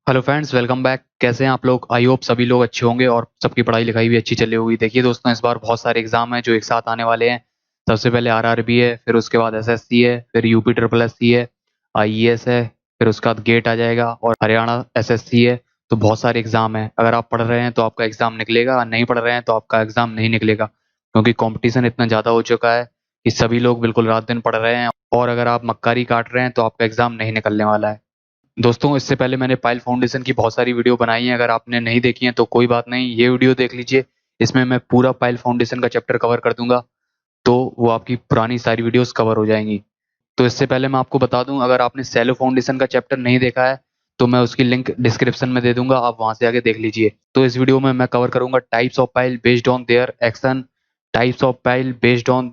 Hello friends, welcome back. कैसे हैं आप लोग? आई होप सभी लोग अच्छे होंगे और सबकी पढ़ाई लिखाई भी अच्छी चली होगी। देखिए दोस्तों, इस बार बहुत सारे एग्जाम हैं जो एक साथ आने वाले हैं। सबसे पहले आरआरबी है, फिर उसके बाद एसएससी है, फिर यूपी ट्रिपल एससी है, आईएएस है, फिर उसके बाद गेट आ जाएगा और हरियाणा एसएससी है। तो बहुत सारे एग्जाम हैं। अगर आप पढ़ रहे हैं तो आपका एग्जाम निकलेगा, नहीं पढ़ रहे हैं तो आपका एग्जाम नहीं निकलेगा, क्योंकि कंपटीशन इतना ज़्यादा हो चुका है कि सभी लोग बिल्कुल रात दिन पढ़ रहे हैं। और अगर आप मक्कारी काट रहे हैं तो आपका एग्जाम नहीं निकलने वाला है। दोस्तों, इससे पहले मैंने पाइल फाउंडेशन की बहुत सारी वीडियो बनाई है। अगर आपने नहीं देखी है तो कोई बात नहीं, ये वीडियो देख लीजिए। इसमें मैं पूरा पाइल फाउंडेशन का चैप्टर कवर कर दूंगा, तो वो आपकी पुरानी सारी वीडियोस कवर हो जाएंगी। तो इससे पहले मैं आपको बता दूं, अगर आपने सैलो फाउंडेशन का चैप्टर नहीं देखा है तो मैं उसकी लिंक डिस्क्रिप्शन में दे दूंगा, आप वहां से आके देख लीजिए। तो इस वीडियो में मैं कवर करूंगा types of pile based on their action, types of pile based on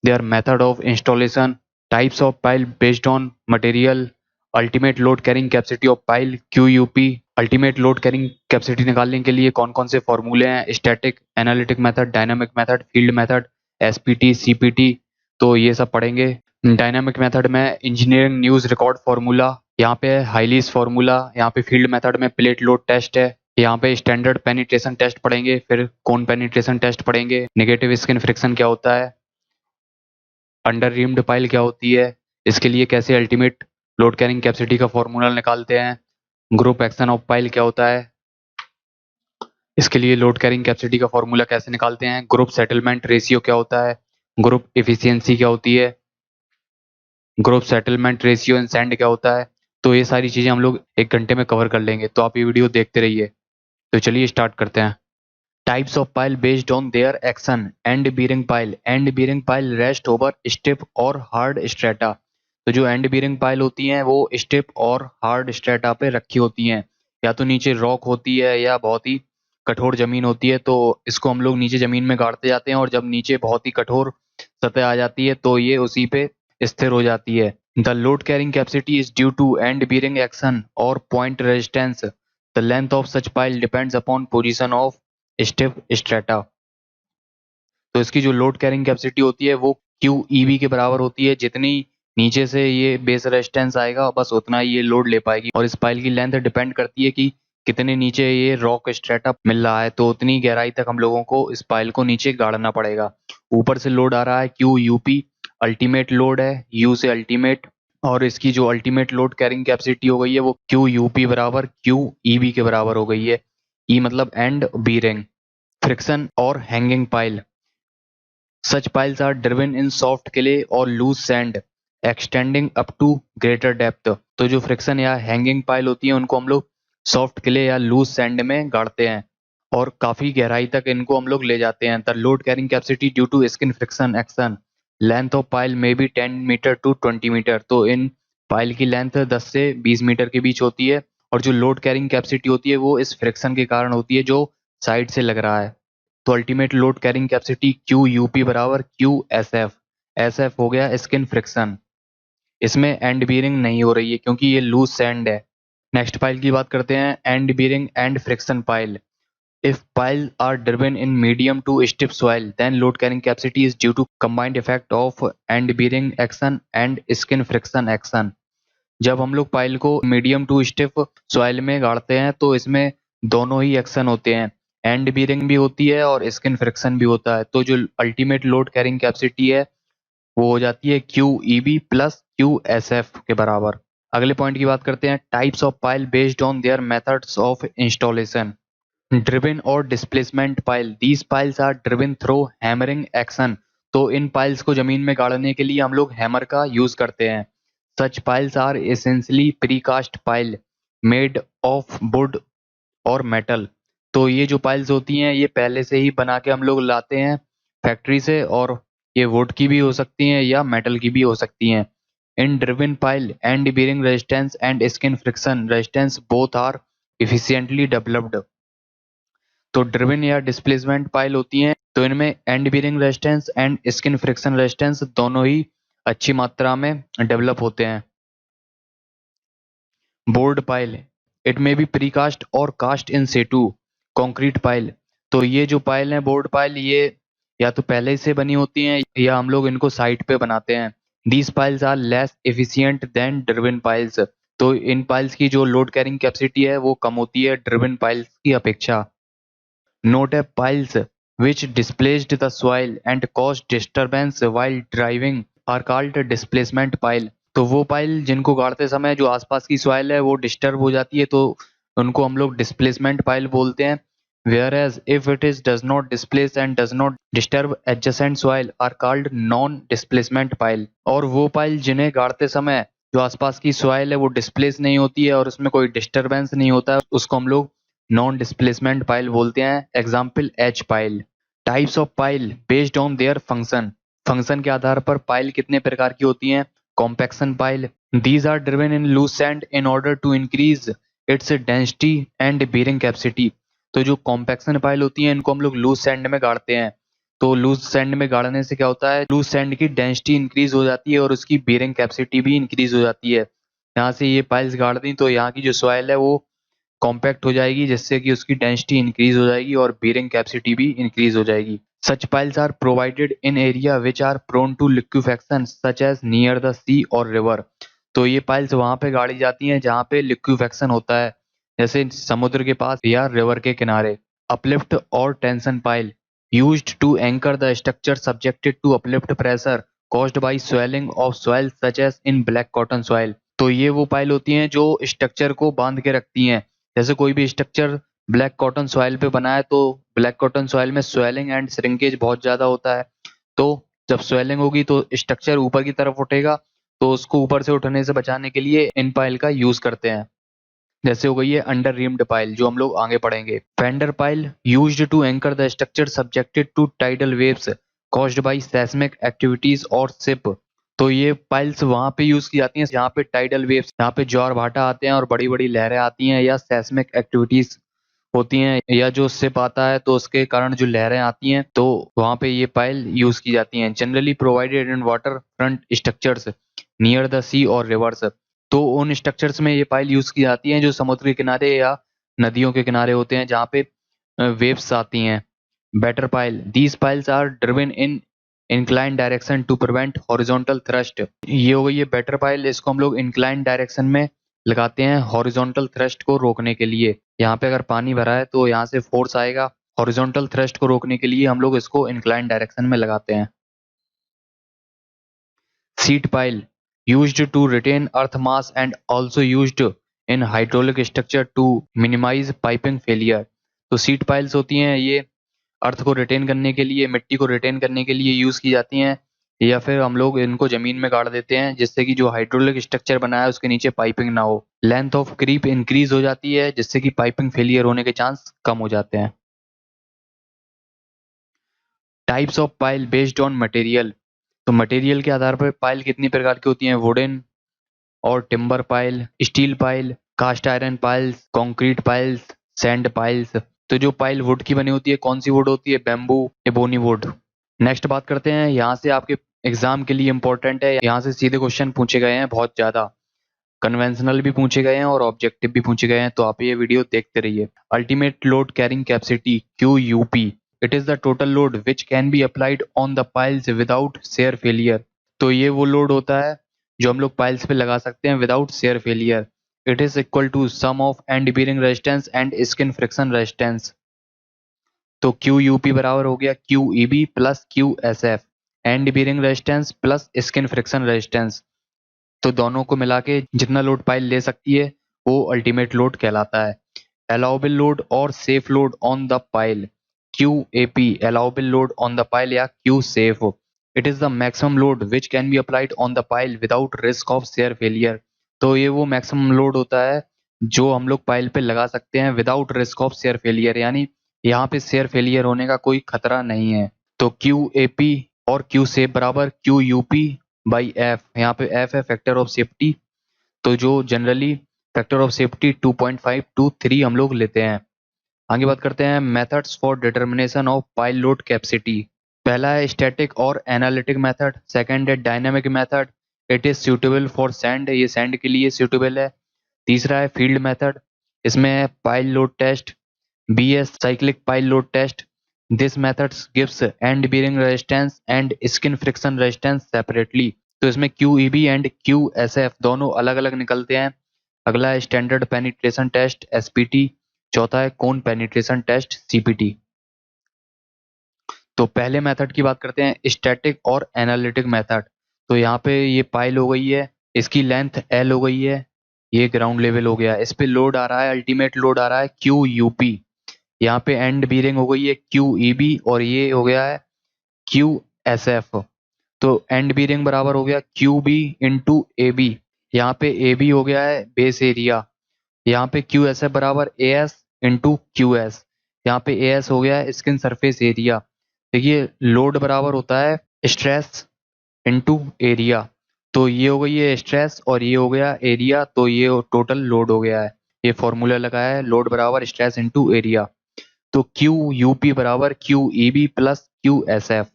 their method of installation, types of pile based on material, ultimate load carrying capacity of pile QUP, ultimate load carrying capacity निकालने के लिए कौन कौन से फॉर्मूले हैं, static, analytic method, dynamic method, field method, SPT, CPT. तो ये सब पढ़ेंगे। डायनामिक मेथड में इंजीनियरिंग न्यूज़ रिकॉर्ड फार्मूला, यहाँ पे है हाइलीज फार्मूला, यहाँ पे फील्ड मेथड में प्लेट लोड टेस्ट है, यहाँ पे स्टैंडर्ड पेनिट्रेशन टेस्ट पढ़ेंगे, फिर कोन पेनिट्रेशन टेस्ट पढ़ेंगे, नेगेटिव स्किन फ्रिक्शन क्या होता है, अंडर रीम्ड पाइल क्या होती है, इसके लिए कैसे अल्टीमेट लोड कैरिंग कैपेसिटी का फॉर्मूला निकालते हैं, ग्रुप एक्शन ऑफ पाइल क्या होता है, इसके लिए लोड कैरिंग कैपेसिटी का फॉर्मूला कैसे निकालते हैं, ग्रुप सेटलमेंट रेशियो क्या होता है, ग्रुप एफिशिएंसी क्या होती है, group settlement ratio in sand क्या होता है। तो ये सारी चीजें हम लोग एक घंटे में कवर कर लेंगे, तो आप ये वीडियो देखते रहिए। तो चलिए स्टार्ट करते हैं। Types of pile based on their action. And bearing pile, end bearing pile rest over stiff और हार्ड स्ट्रेटा। तो जो एंड बीरिंग पाइल होती हैं वो स्टिफ और हार्ड स्ट्रेटा पे रखी होती हैं, या तो नीचे रॉक होती है या बहुत ही कठोर जमीन होती है। तो इसको हम लोग नीचे जमीन में गाड़ते जाते हैं और जब नीचे बहुत ही कठोर सतह आ जाती है तो ये उसी पे स्थिर हो जाती है। The load carrying capacity is due to end bearing action और point resistance. The length of such pile depends upon position of stiff strata. तो इसकी जो लोड कैरिंग कैपेसिटी होती है वो क्यू ईबी के बराबर होती है। जितनी नीचे से ये बेस रेजिस्टेंस आएगा बस उतना ही ये लोड ले पाएगी। और इस पाइल की लेंथ डिपेंड करती है कि कितने नीचे ये रॉक स्ट्रेटा मिल रहा है, तो उतनी गहराई तक हम लोगों को इस पाइल को नीचे गाड़ना पड़ेगा। ऊपर से लोड आ रहा है क्यू यूपी, अल्टीमेट लोड है यू से अल्टीमेट, और इसकी जो अल्टीमेट लोड कैरिंग कैपेसिटी हो गई है वो क्यू यूपी बराबर क्यू ईबी के बराबर हो गई है। ई मतलब एंड बीरिंग। फ्रिक्शन और hanging pile. Such piles are driven in soft clay or loose sand extending up to greater depth। तो जो फ्रिक्शन या हैंगिंग पाइल होती है उनको हम लोग सॉफ्ट क्ले या लूज सैंड में गाड़ते हैं और काफी गहराई तक इनको हम लोग ले जाते हैं। The load carrying capacity due to skin friction action. Length of pile may be 10 meter to 20 meter. तो इन पाइल की लेंथ 10 से 20 मीटर के बीच होती है। और जो लोड कैरिंग कैपेसिटी होती है वो इस फ्रिक्शन के कारण होती है जो साइड से लग रहा है। तो ultimate load carrying capacity Q UP बराबर Q S F. S F हो गया स्किन फ्रिक्शन। इसमें एंड बीरिंग नहीं हो रही है क्योंकि ये लूज सैंड है। नेक्स्ट पाइल की बात करते हैं, end bearing and friction pile. If pile are driven in medium to stiff soil then load carrying capacity is due to combined effect of end bearing action and skin friction action. जब हम लोग pile को medium to stiff soil में गाड़ते हैं तो इसमें दोनों ही एक्शन होते हैं, एंड बीरिंग भी होती है और स्किन फ्रिक्शन भी होता है। तो जो अल्टीमेट लोड कैरिंग कैपेसिटी है वो हो जाती है Q EB plus Q S F के बराबर। अगले पॉइंट की बात करते हैं, types of pile based on their methods of installation. Driven और displacement pile. These piles are driven through hammering action. तो इन पाइल्स को जमीन में गाड़ने के लिए हम लोग हैमर का यूज करते हैं। Such piles are essentially precast pile made of wood और मेटल। तो ये जो पाइल्स होती हैं ये पहले से ही बना के हम लोग लाते हैं फैक्ट्री से, और ये वुड की भी हो सकती हैं या मेटल की भी हो सकती हैं। In driven pile end bearing resistance and skin friction resistance both are efficiently developed. तो ड्रिवन या डिस्प्लेसमेंट पाइल होती हैं तो इनमें end bearing resistance and skin friction resistance दोनों ही अच्छी मात्रा में डेवलप होते हैं। Bored pile, it may be precast और cast in situ concrete pile. तो ये जो पाइल है बोर्ड पाइल, ये या तो पहले से बनी होती हैं या हम लोग इनको साइट पे बनाते हैं। These piles are less efficient than driven piles. तो इन पाइल्स की जो लोड कैरिंग कैपेसिटी है वो कम होती है ड्रिवन पाइल्स की अपेक्षा। Note a piles which displaced the soil and caused disturbance while driving are called displacement pile। तो वो पाइल जिनको गाड़ते समय जो आसपास की सॉइल है वो डिस्टर्ब हो जाती है तो उनको हम लोग डिस्प्लेसमेंट पाइल बोलते हैं। Whereas if it is does not displace and does not disturb adjacent soil are called non displacement pile। और वो पाइल जिन्हें गाड़ते समय जो आसपास की सॉइल है वो डिस्प्लेस नहीं होती है और उसमें कोई डिस्टरबेंस नहीं होता है उसको हम लोग नॉन डिस्प्लेसमेंट पाइल बोलते हैं। Example H pile. Types of pile based on their function. Function के आधार पर पाइल कितने प्रकार की होती हैं। Compaction pile, these are driven in loose sand in order to increase its density and bearing capacity. तो जो कॉम्पैक्शन पाइल होती हैं इनको हम लोग लूज सैंड में गाड़ते हैं। तो लूज सैंड में गाड़ने से क्या होता है, लूज सैंड की डेंसिटी इंक्रीज हो जाती है और उसकी बेरिंग कैपेसिटी भी इंक्रीज हो जाती है। यहाँ से ये पाइल्स गाड़ दी तो यहाँ की जो सॉइल है वो कॉम्पैक्ट हो जाएगी जिससे कि उसकी डेंसिटी इंक्रीज हो जाएगी और बेरिंग कैपेसिटी भी इंक्रीज हो जाएगी। Such piles are provided in area which are prone to liquefaction such as near the sea और रिवर। तो ये पाइल्स वहां पे गाड़ी जाती हैं जहाँ पे लिक्विफेक्शन होता है, जैसे समुद्र के पास या रिवर के किनारे। अपलिफ्ट और tension pile used to anchor the structure subjected to uplift pressure caused by swelling of soil such as in black cotton soil. तो ये वो पाइल होती हैं जो स्ट्रक्चर को बांध के रखती हैं। जैसे कोई भी स्ट्रक्चर ब्लैक कॉटन सॉइल पे बना है तो ब्लैक कॉटन सॉइल में स्वेलिंग एंड श्रिंकेज बहुत ज्यादा होता है। तो जब स्वेलिंग होगी तो स्ट्रक्चर ऊपर की तरफ उठेगा, तो उसको ऊपर से उठने से बचाने के लिए इन पाइल का यूज करते हैं। जैसे हो गई है अंडर रीम्ड पाइल जो हम लोग आगे पढ़ेंगे। Fender pile used to anchor the structure subjected to tidal waves caused by seismic activities और शिप। तो ये पाइल्स वहां पे यूज की जाती हैं जहाँ पे टाइडल वेव्स, यहाँ पे ज्वार भाटा आते हैं और बड़ी बड़ी लहरें आती हैं या सेस्मिक एक्टिविटीज होती हैं या जो शिप आता है तो उसके कारण जो लहरें आती हैं तो वहां पे ये पाइल यूज की जाती हैं। Generally provided in water front structures near the sea और रिवर्स। तो उन स्ट्रक्चर्स में ये पाइल यूज की जाती हैं जो समुद्र के किनारे या नदियों के किनारे होते हैं जहाँ पे वेव्स आती हैं। Batter pile, these piles are driven in incline direction to prevent horizontal thrust. ये हो गई है बेटर पाइल, इसको हम लोग इंक्लाइन डायरेक्शन में लगाते हैं हॉरिजॉन्टल थ्रस्ट को रोकने के लिए। यहाँ पे अगर पानी भरा है तो यहाँ से फोर्स आएगा, हॉरिजॉन्टल थ्रस्ट को रोकने के लिए हम लोग इसको इंक्लाइन डायरेक्शन में लगाते हैं। Seat pile used to retain earth mass and also used in hydraulic structure to minimize piping failure। तो सीट पाइल्स होती हैं ये अर्थ को रिटेन करने के लिए, मिट्टी को रिटेन करने के लिए यूज की जाती हैं या फिर हम लोग इनको जमीन में गाड़ देते हैं जिससे कि जो हाइड्रोलिक स्ट्रक्चर बना है उसके नीचे पाइपिंग ना हो। लेंथ ऑफ क्रीप इंक्रीज हो जाती है जिससे कि पाइपिंग फेलियर होने के चांस कम हो जाते हैं। Types of pile based on material. तो मटेरियल के आधार पर पाइल कितनी प्रकार की होती हैं। वुडन और timber pile, steel pile, cast iron piles, concrete piles, sand piles. तो जो पाइल वुड की बनी होती है कौन सी वुड होती है, बैम्बू, एबोनी वुड। नेक्स्ट बात करते हैं, यहाँ से आपके एग्जाम के लिए इंपॉर्टेंट है, यहाँ से सीधे क्वेश्चन पूछे गए हैं, बहुत ज्यादा कन्वेंशनल भी पूछे गए हैं और ऑब्जेक्टिव भी पूछे गए हैं, तो आप ये वीडियो देखते रहिए। Ultimate load carrying capacity QUP, it is the total load which can be applied on the piles without shear failure. तो ये वो लोड होता है जो हम लोग पाइल्स पे लगा सकते हैं without shear failure. It is equal to sum of end bearing resistance and skin friction resistance. तो QUP बराबर हो गया QEB plus QSF, end bearing resistance plus skin friction resistance. तो दोनों को मिला के जितना लोड पाइल ले सकती है वो अल्टीमेट लोड कहलाता है। अलाउबल लोड और safe load on the pile, QAP, allowable load on the pile या Q safe. It is the maximum load which can be applied on the pile without risk of share failure. तो ये वो maximum load होता है जो हम लोग pile पे लगा सकते हैं without risk of share failure, यानी यहाँ पे शेयर फेलियर होने का कोई खतरा नहीं है। तो QAP और Q सेफ बराबर QUP बाई F। यहाँ पे F है फैक्टर ऑफ सेफ्टी, तो जो generally factor of safety 2.5 to 3 हम लोग लेते हैं। आगे बात करते हैं methods for determination of pile load capacity. पहला है स्टैटिक और एनालिटिक मेथड, सेकंड है dynamic method, it is suitable for sand, ये सैंड के लिए सूटेबल है। तीसरा है फील्ड मेथड, इसमें है pile load test, BS cyclic pile load test. This methods gives end bearing resistance and skin friction resistance separately. तो इसमें QEB एंड QSF दोनों अलग अलग निकलते हैं। अगला है स्टैंडर्ड पेनिट्रेशन टेस्ट एसपीटी, चौथा है कोन पेनिट्रेशन टेस्ट सीपीटी। तो पहले मेथड की बात करते हैं स्टैटिक और एनालिटिक मेथड। तो यहाँ पे ये पाइल हो गई है, इसकी लेंथ एल हो गई है, ये ग्राउंड लेवल हो गया, इस पे लोड आ रहा है, अल्टीमेट लोड आ रहा है क्यू यूपी, यहाँ पे एंड बीरिंग हो गई है क्यू ईबी और ये हो गया है क्यू एस एफ। तो एंड बीरिंग बराबर हो गया Q B into A B, यहाँ पे ए बी हो गया है बेस एरिया, यहाँ पे क्यू एस एफ बराबर A S into Q S, यहाँ पे ए एस हो गया है स्किन सरफेस एरिया। देखिए लोड बराबर होता है स्ट्रेस इंटू एरिया, तो ये हो गई है स्ट्रेस और ये हो गया एरिया, तो ये टोटल लोड हो गया है। ये फॉर्मूला लगाया है लोड बराबर स्ट्रेस इंटू एरिया। तो क्यू यूपी बराबर Q E B plus Q S F,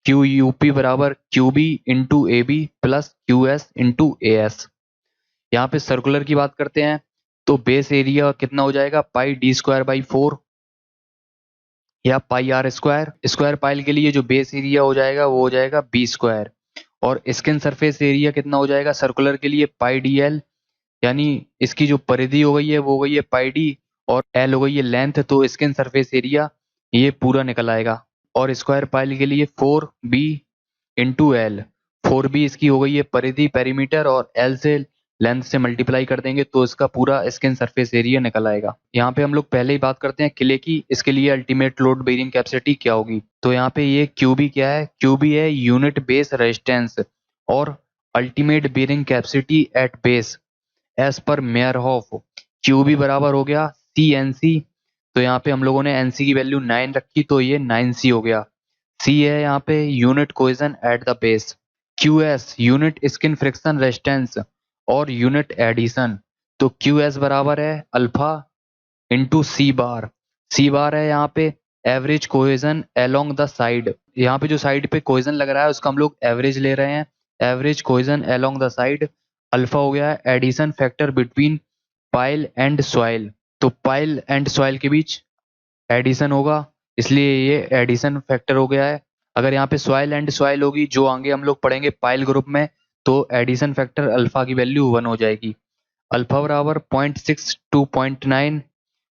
Q UP बराबर Q B into A B plus Q S into A S. यहाँ पे सर्कुलर की बात करते हैं तो बेस एरिया कितना हो जाएगा पाई डी स्क्वायर बाई 4 या पाई आर स्क्वायर। स्क्वायर पाइल के लिए जो बेस एरिया हो जाएगा वो हो जाएगा बी स्क्वायर, और स्किन सरफेस एरिया कितना हो जाएगा सर्कुलर के लिए पाई डी एल, यानी इसकी जो परिधि हो गई है वो हो गई है पाई डी और एल हो गई है लेंथ, तो स्किन सरफेस एरिया ये पूरा निकल आएगा। और स्क्वायर पाइल के लिए 4b इंटू एल, 4b इसकी हो गई है परिधि पेरीमीटर और एल से लेंथ से मल्टीप्लाई कर देंगे तो इसका पूरा स्किन सरफेस एरिया निकल आएगा। यहाँ पे हम लोग पहले ही बात करते हैं किले की, इसके लिए अल्टीमेट लोड बेरिंग कैपेसिटी क्या होगी। तो यहाँ पे ये क्यूबी क्या है, क्यूबी है यूनिट बेस रेजिस्टेंस और ultimate bearing capacity at base as per Meyerhof. QB बराबर हो गया सी एन सी, तो यहाँ पे हम लोगों ने एनसी की वैल्यू 9 रखी तो ये 9c हो गया। सी है यहाँ पे unit cohesion eight the base, Q S unit skin friction resistance और यूनिट एडिशन, तो क्यू एस बराबर है अल्फा इंटू सी बार। सी बार है यहाँ पे average cohesion along the side, यहाँ पे जो साइड पे कोहेजन लग रहा है उसका हम लोग एवरेज ले रहे हैं, average cohesion along the side. Alpha हो गया है adhesion factor between pile and soil, तो पाइल एंड सॉइल के बीच एडिशन होगा इसलिए ये एडिशन फैक्टर हो गया है। अगर यहाँ पे सॉइल एंड सॉइल होगी जो आगे हम लोग पढ़ेंगे पाइल ग्रुप में, तो एडिशन फैक्टर अल्फा की वैल्यू 1 हो जाएगी। अल्फा बराबर 0.6 to 0.9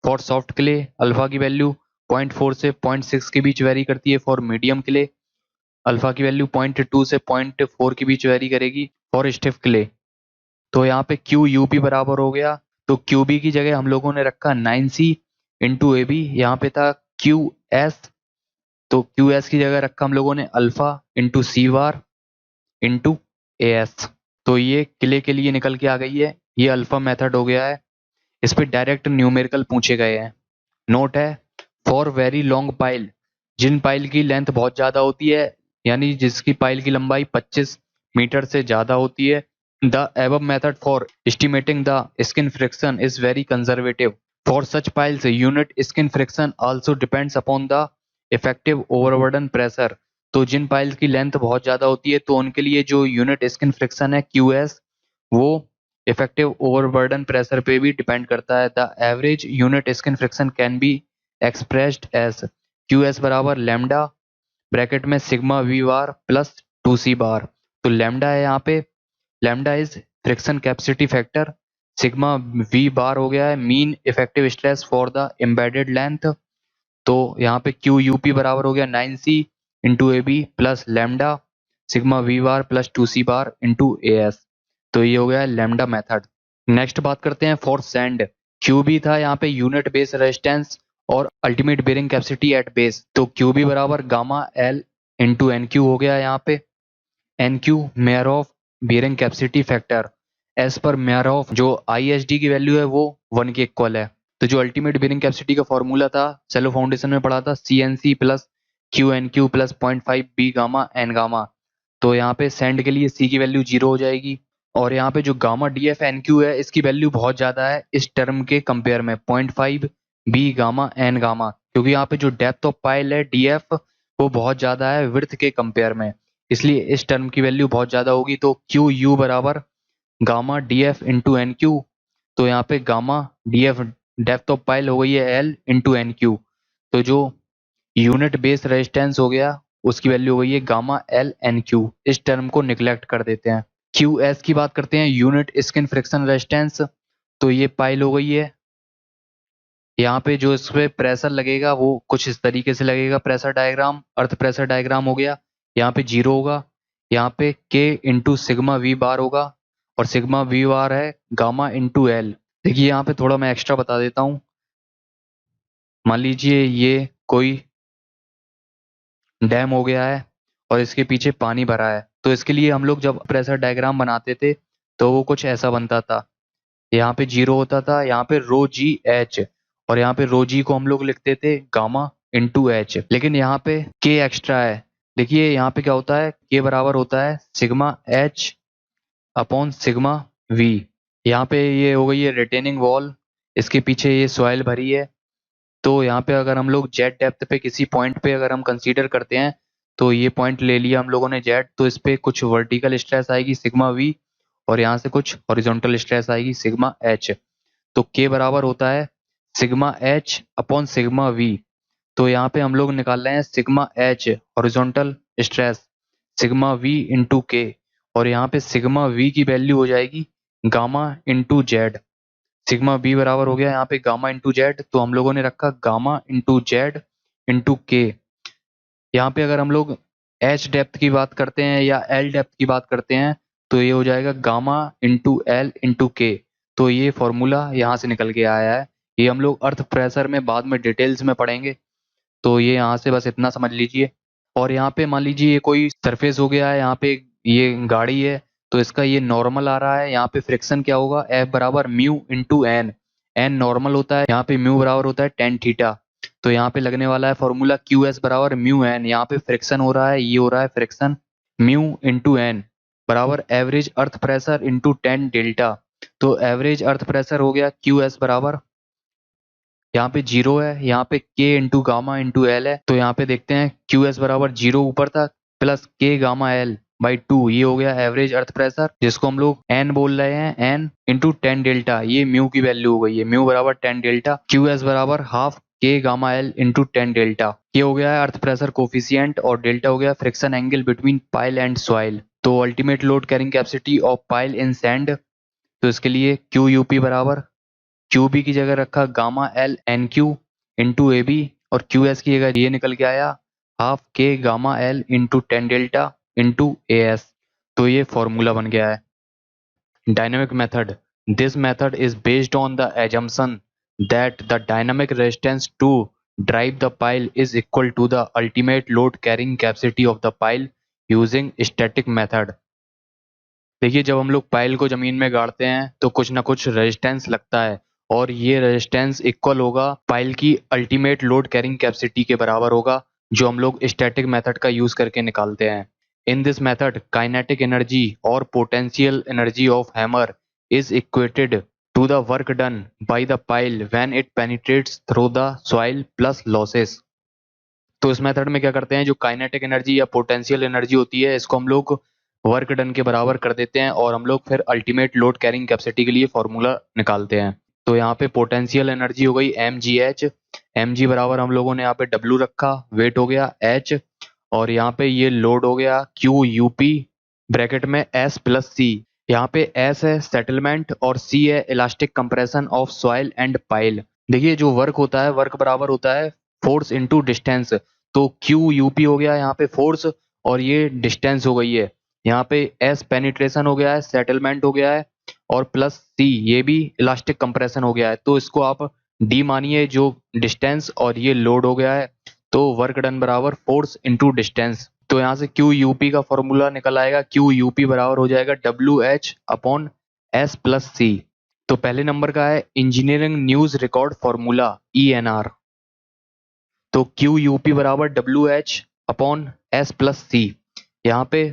for soft clay, alpha की वैल्यू 0.4 से 0.6 के बीच वेरी करती है फॉर मीडियम क्ले, अल्फा की वैल्यू 0.2 से 0.4 के बीच वेरी करेगी फॉर स्टिफ क्ले। तो यहाँ पे क्यू यूपी बराबर हो गया, तो क्यू बी की जगह हम लोगों ने रखा 9c इंटू ए बी, यहाँ पे था क्यू एस, तो क्यू एस की जगह रखा हम लोगों ने alpha into C bar into A S. तो ये किले के लिए निकल के आ गई है, ये अल्फा मेथड हो गया है। इस पे डायरेक्ट न्यूमेरिकल पूछे गए हैं। नोट है फॉर वेरी लॉन्ग पाइल, जिन पाइल की लेंथ बहुत ज्यादा होती है यानी जिसकी पाइल की लंबाई 25 मीटर से ज्यादा होती है, the above method for estimating the skin friction is very conservative. For such piles, unit skin friction also depends upon the effective overburden pressure. तो जिन पाइल्स की लेंथ बहुत ज्यादा होती है तो उनके लिए जो यूनिट स्किन फ्रिक्शन है QS वो इफेक्टिव ओवरबर्डन प्रेशर पे भी डिपेंड करता है। The average unit skin friction can be expressed as QS बराबर लैम्डा ब्रैकेट में sigma V bar plus 2c bar. तो लैम्डा है यहाँ पे, lambda is friction capacity factor, sigma V bar हो गया है mean effective stress for the embedded length. तो यहाँ पे क्यू यूपी बराबर हो गया 9c into A B plus lambda sigma V bar plus 2c bar into A S. तो ये हो गया लैम्डा मेथड। नेक्स्ट बात करते हैं फॉर सैंड, क्यू बी था यहाँ पे यूनिट बेस रेजिस्टेंस और ultimate bearing capacity at base, तो क्यू बी बराबर gamma L into N Q हो गया यहाँ पे, N Q Meyerhof bearing capacity factor as per Meyerhof जो ISD की वैल्यू है वो 1 के इक्वल है। तो जो अल्टीमेट बेरिंग कैपेसिटी का फॉर्मूला था सेलो फाउंडेशन में पढ़ा था CNC plus QNQ plus 0.5 B gamma N gamma, तो यहाँ पे सैंड के लिए C की वैल्यू 0 हो जाएगी। और यहाँ पे जो गामा DF NQ है इसकी वैल्यू बहुत ज्यादा है इस टर्म के कंपेयर में 0.5 बी गामा एन गामा, क्योंकि यहाँ पे जो डेप्थ ऑफ पाइल है DF वो बहुत ज्यादा है विड्थ के कंपेयर में, इसलिए इस टर्म की वैल्यू बहुत ज्यादा होगी। तो क्यू यू बराबर gamma DF into N Q, तो यहाँ पे gamma DF depth of pile हो गई है L इंटू एन क्यू, तो जो यूनिट बेस रेजिस्टेंस हो गया उसकी वैल्यू हो गई है गामा L एन क्यू। इस टर्म को निग्लेक्ट कर देते हैं। क्यू एस की बात करते हैं यूनिट स्किन फ्रिक्शन रेजिस्टेंस तो ये पाइल हो गई है। यहाँ पे जो इस पे प्रेशर लगेगा वो कुछ इस तरीके से लगेगा, pressure diagram, earth pressure diagram हो गया। यहाँ पे 0 होगा, यहाँ पे K इंटू सिग्मा वी बार होगा, और सिग्मा वी बार है गामा इंटू एल। देखिए यहाँ पे थोड़ा मैं एक्स्ट्रा बता देता हूँ। मान लीजिए ये कोई डैम हो गया है और इसके पीछे पानी भरा है, तो इसके लिए हम लोग जब प्रेशर डायग्राम बनाते थे तो वो कुछ ऐसा बनता था। यहाँ पे 0 होता था, यहाँ पे रो जी एच, और यहाँ पे रो जी को हम लोग लिखते थे गामा इंटू एच। लेकिन यहाँ पे के एक्स्ट्रा है। देखिए यहाँ पे क्या होता है, के बराबर होता है sigma H upon sigma we. यहाँ पे ये हो गई है रिटेनिंग वॉल, इसके पीछे ये सॉइल भरी है। तो यहाँ पे अगर हम लोग जेट डेप्थ पे किसी पॉइंट पे अगर हम कंसीडर करते हैं, तो ये पॉइंट ले लिया हम लोगों ने जेट, तो इस पे कुछ वर्टिकल स्ट्रेस आएगी सिग्मा वी, और यहाँ से कुछ हॉरिजॉन्टल स्ट्रेस आएगी सिग्मा एच। तो के बराबर होता है sigma H upon sigma we. तो यहाँ पे हम लोग निकाल रहे हैं sigma H horizontal stress, sigma we into के, और यहाँ पे सिग्मा वी की वैल्यू हो जाएगी gamma into Z. Sigma B बराबर हो गया यहाँ पे गामा इंटू जेड, तो हम लोगों ने रखा गामा इंटू जेड इंटू के। यहाँ पे अगर हम लोग एच डेप्थ की बात करते हैं या एल डेप्थ की बात करते हैं, तो ये हो जाएगा गामा इंटू एल इंटू के। तो ये फॉर्मूला यहाँ से निकल के आया है। ये हम लोग अर्थ प्रेशर में बाद में डिटेल्स में पढ़ेंगे, तो ये यहाँ से बस इतना समझ लीजिए। और यहाँ पे मान लीजिए ये कोई सरफेस हो गया है, यहाँ पे ये गाड़ी है, तो इसका ये नॉर्मल आ रहा है। यहाँ पे फ्रिक्शन क्या होगा, एफ बराबर mu into N. N normal होता है, यहाँ पे म्यू बराबर होता है टेन थीटा। तो यहाँ पे लगने वाला है फॉर्मूला क्यू एस बराबर म्यू एन। यहाँ पे फ्रिक्शन हो रहा है, ये हो रहा है फ्रिक्शन, म्यू इंटू एन बराबर average earth pressure into tan delta. तो एवरेज अर्थ प्रेशर हो गया क्यू एस बराबर, यहाँ पे 0 है, यहाँ पे के इंटू गामा इंटू एल है। तो यहाँ पे देखते हैं क्यू एस बराबर 0 ऊपर था प्लस के गामा एल बाई 2, ये हो गया एवरेज अर्थ प्रेशर, जिसको हम लोग एन बोल रहे हैं, एन इंटू टेन डेल्टा। ये म्यू की वैल्यू हो गई है, म्यू बराबर टेन डेल्टा, क्यू एस बराबर हाफ के gamma L into tan delta. ये हो गया है अर्थ प्रेशर कोफिशियंट, और डेल्टा हो गया friction angle between pile and soil. तो ultimate load carrying capacity of pile in sand, तो इसके लिए क्यू यूपी बराबर क्यू बी की जगह रखा gamma L N Q into A B, और क्यू एस की जगह ये निकल के आया हाफ के gamma L into tan delta into A S. तो ये फॉर्मूला बन गया है। Dynamic method, this method is based on the assumption that the dynamic resistance to drive the pile is equal to the ultimate load carrying capacity of the pile using static method. देखिए जब हम लोग pile को जमीन में गाड़ते हैं तो कुछ ना कुछ रेजिस्टेंस लगता है, और ये रेजिस्टेंस इक्वल होगा पाइल की अल्टीमेट लोड कैरिंग कैपेसिटी के बराबर होगा, जो हम लोग स्टैटिक मेथड का यूज करके निकालते हैं। In this method kinetic energy और potential energy of hammer is equated to the work done by the pile when it penetrates through the soil plus losses. तो इस मेथड में क्या करते हैं, जो काइनेटिक एनर्जी या पोटेंशियल एनर्जी होती है, इसको हम लोग वर्क डन के बराबर कर देते हैं, और हम लोग फिर अल्टीमेट लोड कैरिंग कैपेसिटी के लिए फॉर्मूला निकालते हैं। तो यहाँ पे पोटेंशियल एनर्जी हो गई M G H, M G बराबर हम लोगों ने यहाँ पे डब्ल्यू रखा, वेट हो गया एच, और यहाँ पे ये लोड हो गया क्यू यूपी ब्रैकेट में एस प्लस सी। यहाँ पे एस है सेटलमेंट और सी है elastic compression of soil and pile. देखिए जो वर्क होता है, वर्क बराबर होता है फोर्स इनटू डिस्टेंस। तो क्यू यूपी हो गया यहाँ पे फोर्स, और ये डिस्टेंस हो गई है। यहाँ पे एस पेनिट्रेशन हो गया है, सेटलमेंट हो गया है, और प्लस सी ये भी इलास्टिक कंप्रेशन हो गया है। तो इसको आप डी मानिए जो डिस्टेंस, और ये लोड हो गया है। तो वर्क डन बराबर फोर्स इनटू डिस्टेंस। तो यहाँ से क्यू यूपी का फॉर्मूला निकल आएगा, क्यू यूपी बराबर हो जाएगा W H upon S plus C. तो पहले नंबर का है engineering news record formula E N R. तो क्यू यूपी बराबर W H upon S plus C. यहाँ पे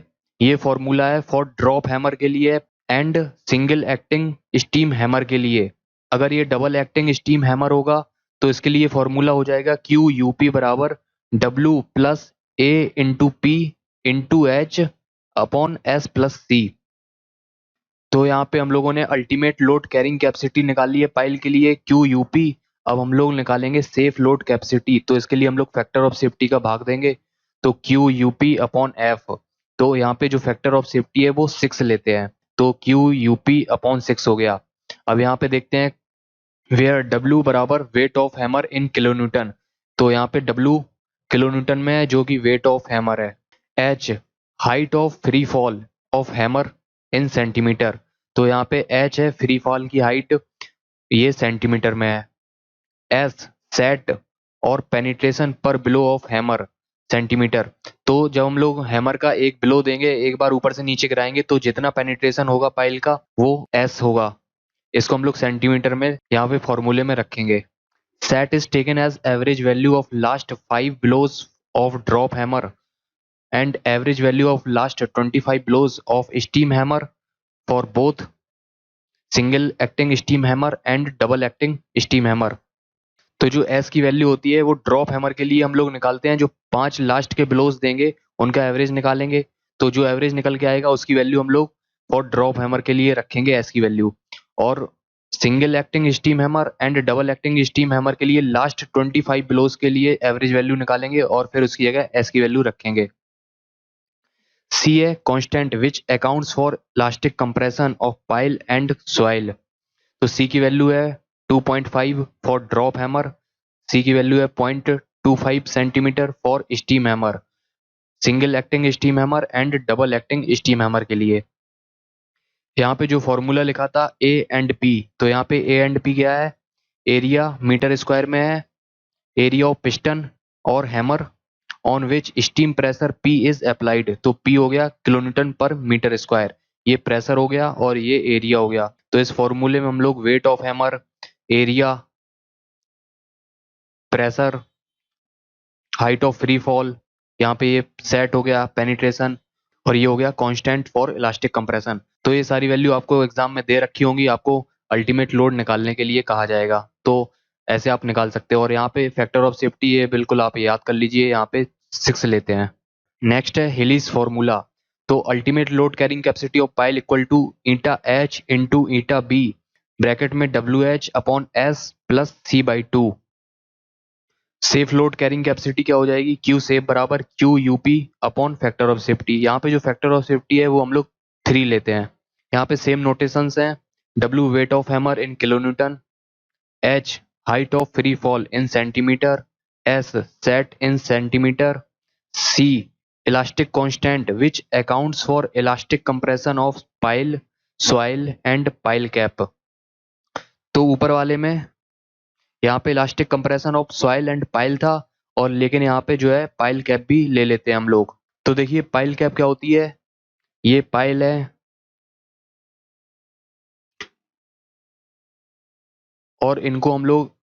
ये फॉर्मूला है फॉर ड्रॉप हैमर के लिए and single acting steam hammer के लिए। अगर ये डबल एक्टिंग स्टीम हैमर होगा तो इसके लिए फॉर्मूला हो जाएगा क्यू यूपी बराबर W plus A into P into H upon S plus C. तो यहाँ पे हम लोगों ने अल्टीमेट लोड कैरिंग कैपेसिटी निकाली है पाइल के लिए क्यू यूपी। अब हम लोग निकालेंगे सेफ लोड कैपेसिटी, तो इसके लिए हम लोग फैक्टर ऑफ सेफ्टी का भाग देंगे। तो क्यू यूपी अपॉन एफ, तो यहाँ पे जो फैक्टर ऑफ सेफ्टी है वो 6 लेते हैं, तो क्यू यूपी अपॉन 6 हो गया। अब यहाँ पे देखते हैं वेयर W बराबर wait of hammer in kilo Newton. तो यहाँ पे W किलो न्यूटन में है जो कि वेट ऑफ हैमर है। H height of free fall of hammer in centimetre. तो यहाँ पे H है फ्री फॉल की हाइट, ये सेंटीमीटर में है। S सेट और पेनिट्रेशन पर ब्लो ऑफ हैमर सेंटीमीटर। तो जब हम लोग हैमर का एक ब्लो देंगे, एक बार ऊपर से नीचे गिराएंगे, तो जितना पेनिट्रेशन होगा पाइल का वो S होगा। इसको हम लोग सेंटीमीटर में यहाँ पे फॉर्मूले में रखेंगे। Set is taken as average value of last 5 blows of drop hammer and average value of last 25 blows of steam hammer for both single acting steam hammer and double acting steam hammer. तो जो S की value होती है वो drop hammer के लिए हम लोग निकालते हैं, जो 5 लास्ट के ब्लोज देंगे उनका एवरेज निकालेंगे। तो जो एवरेज निकल के आएगा उसकी वैल्यू हम लोग फॉर ड्रॉप हैमर के लिए रखेंगे एस की वैल्यू। और single acting steam hammer and double acting steam hammer के लिए लास्ट 25 ब्लोज के लिए एवरेज वैल्यू निकालेंगे और फिर उसकी जगह एस की वैल्यू रखेंगे। C a constant which accounts for elastic compression of pile and soil. तो सी की वैल्यू है 2.5 फॉर ड्रॉप हैमर, सी की वैल्यू है 0.25 centimetre for steam hammer, single acting steam hammer and double acting steam hammer के लिए। यहाँ पे जो फॉर्मूला लिखा था ए एंड पी, तो यहाँ पे ए एंड पी क्या है, एरिया मीटर स्क्वायर में है, एरिया ऑफ पिस्टन और hammer on which steam pressure P is applied. तो P हो गया किलो न्यूटन पर मीटर स्क्वायर, ये प्रेशर हो गया और ये एरिया हो गया। तो इस फॉर्मूले में हम लोग wait of hammer, area, pressure, height of free fall, यहाँ पे ये सेट हो गया, पेनिट्रेशन, और ये हो गया कांस्टेंट फॉर इलास्टिक कंप्रेशन। तो ये सारी वैल्यू आपको एग्जाम में दे रखी होंगी, आपको अल्टीमेट लोड निकालने के लिए कहा जाएगा, तो ऐसे आप निकाल सकते हो। और यहाँ पे फैक्टर ऑफ सेफ्टी ये बिल्कुल आप याद कर लीजिए, यहाँ पे 6 लेते हैं। नेक्स्ट है हिलीज फॉर्मूला। तो ultimate load carrying capacity of pile equal to eta H into eta B bracket में W H upon S plus C by two. Safe load carrying capacity क्या हो जाएगी, क्यू सेफ बराबर Q UP upon factor of safety. यहाँ पे जो factor of safety है वो हम लोग 3 लेते हैं। यहाँ पे सेम नोटेशंस हैं, W weight of hammer in kilo newton, H height of free fall in centimetre, S set in centimetre, C elastic constant which accounts for elastic compression of pile, soil and pile cap. तो ऊपर वाले में यहाँ पे elastic compression of soil and pile था, और लेकिन यहाँ पे जो है पाइल कैप भी ले लेते हैं हम लोग। तो देखिए पाइल कैप क्या होती है, ये पाइल है और इनको हम लोग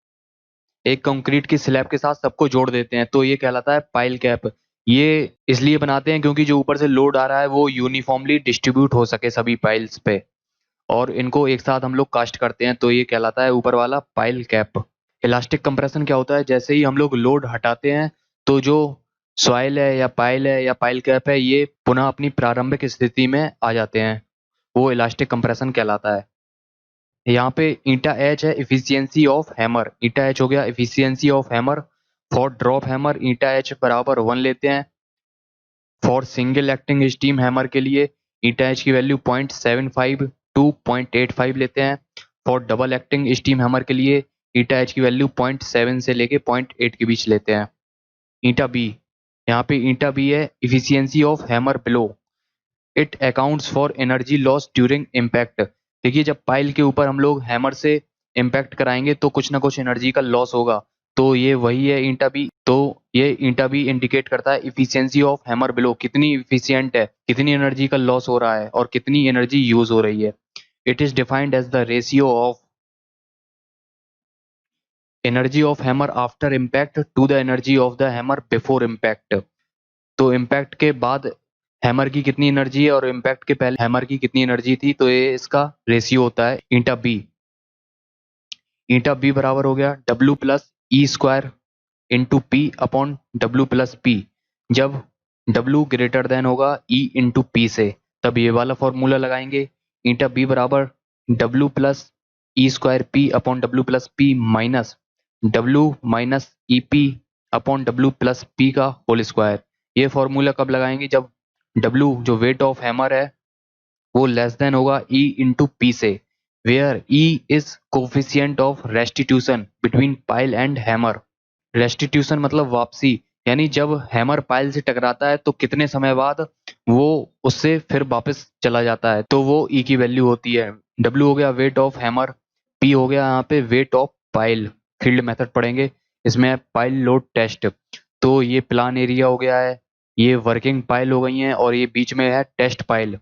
एक कंक्रीट की स्लैब के साथ सबको जोड़ देते हैं, तो ये कहलाता है पाइल कैप। ये इसलिए बनाते हैं क्योंकि जो ऊपर से लोड आ रहा है वो यूनिफॉर्मली डिस्ट्रीब्यूट हो सके सभी पाइल्स पे, और इनको एक साथ हम लोग कास्ट करते हैं, तो ये कहलाता है ऊपर वाला पाइल कैप। इलास्टिक कंप्रेशन क्या होता है, जैसे ही हम लोग लोड हटाते हैं तो जो सॉइल है या पाइल कैप है, ये पुनः अपनी प्रारंभिक स्थिति में आ जाते हैं, वो इलास्टिक कंप्रेशन कहलाता है। यहाँ पे ईटा एच है efficiency of hammer, eta H हो गया efficiency of hammer. For drop hammer eta H बराबर 1 लेते हैं। For single acting steam hammer के लिए ईटा एच की वैल्यू 0.75 टू 0.85 लेते हैं। For double acting steam hammer के लिए ईटा एच की वैल्यू 0.7 से लेके 0.8 के बीच लेते हैं। ईटा बी, यहाँ पे ईटा बी है efficiency of hammer blow, it accounts for energy loss during impact. देखिए जब पाइल के ऊपर हम लोग हैमर से इम्पैक्ट कराएंगे तो कुछ ना कुछ एनर्जी का लॉस होगा, तो ये वही है ईटा बी। तो ये ईटा बी इंडिकेट करता है इफिशियंसी ऑफ हैमर ब्लो, कितनी इफिशियंट है, कितनी एनर्जी का लॉस हो रहा है और कितनी एनर्जी यूज हो रही है। It is defined as the ratio of energy of hammer after impact to the energy of the hammer before impact. तो इम्पैक्ट के बाद हैमर की कितनी एनर्जी है और इम्पैक्ट के पहले हैमर की कितनी एनर्जी थी, तो ये इसका रेशियो होता है ईटा बी। ईटा बी बराबर हो गया W plus E square into P upon W plus P. जब डब्ल्यू ग्रेटर देन होगा ई इंटू पी से, तब ये वाला फॉर्मूला लगाएंगे। ईटा बी बराबर W plus E square P upon W plus P minus W minus E P upon W plus P का whole square. ये फॉर्मूला कब लगाएंगे, जब डब्ल्यू जो वेट ऑफ हैमर है वो लेस देन होगा ई इंटू पी से। where E is coefficient of restitution between pile and hammer। Restitution मतलब वापसी, यानी जब हैमर पाइल से टकराता है तो कितने समय बाद वो उससे फिर वापस चला जाता है, तो वो ई की वैल्यू होती है। डब्ल्यू हो गया वेट ऑफ हैमर, पी हो गया यहाँ पे weight of pile. Field method पढ़ेंगे इसमें, पाइल लोड टेस्ट। तो ये प्लान एरिया हो गया है, ये वर्किंग पाइल हो गई है, और ये बीच में है टेस्ट पाइल।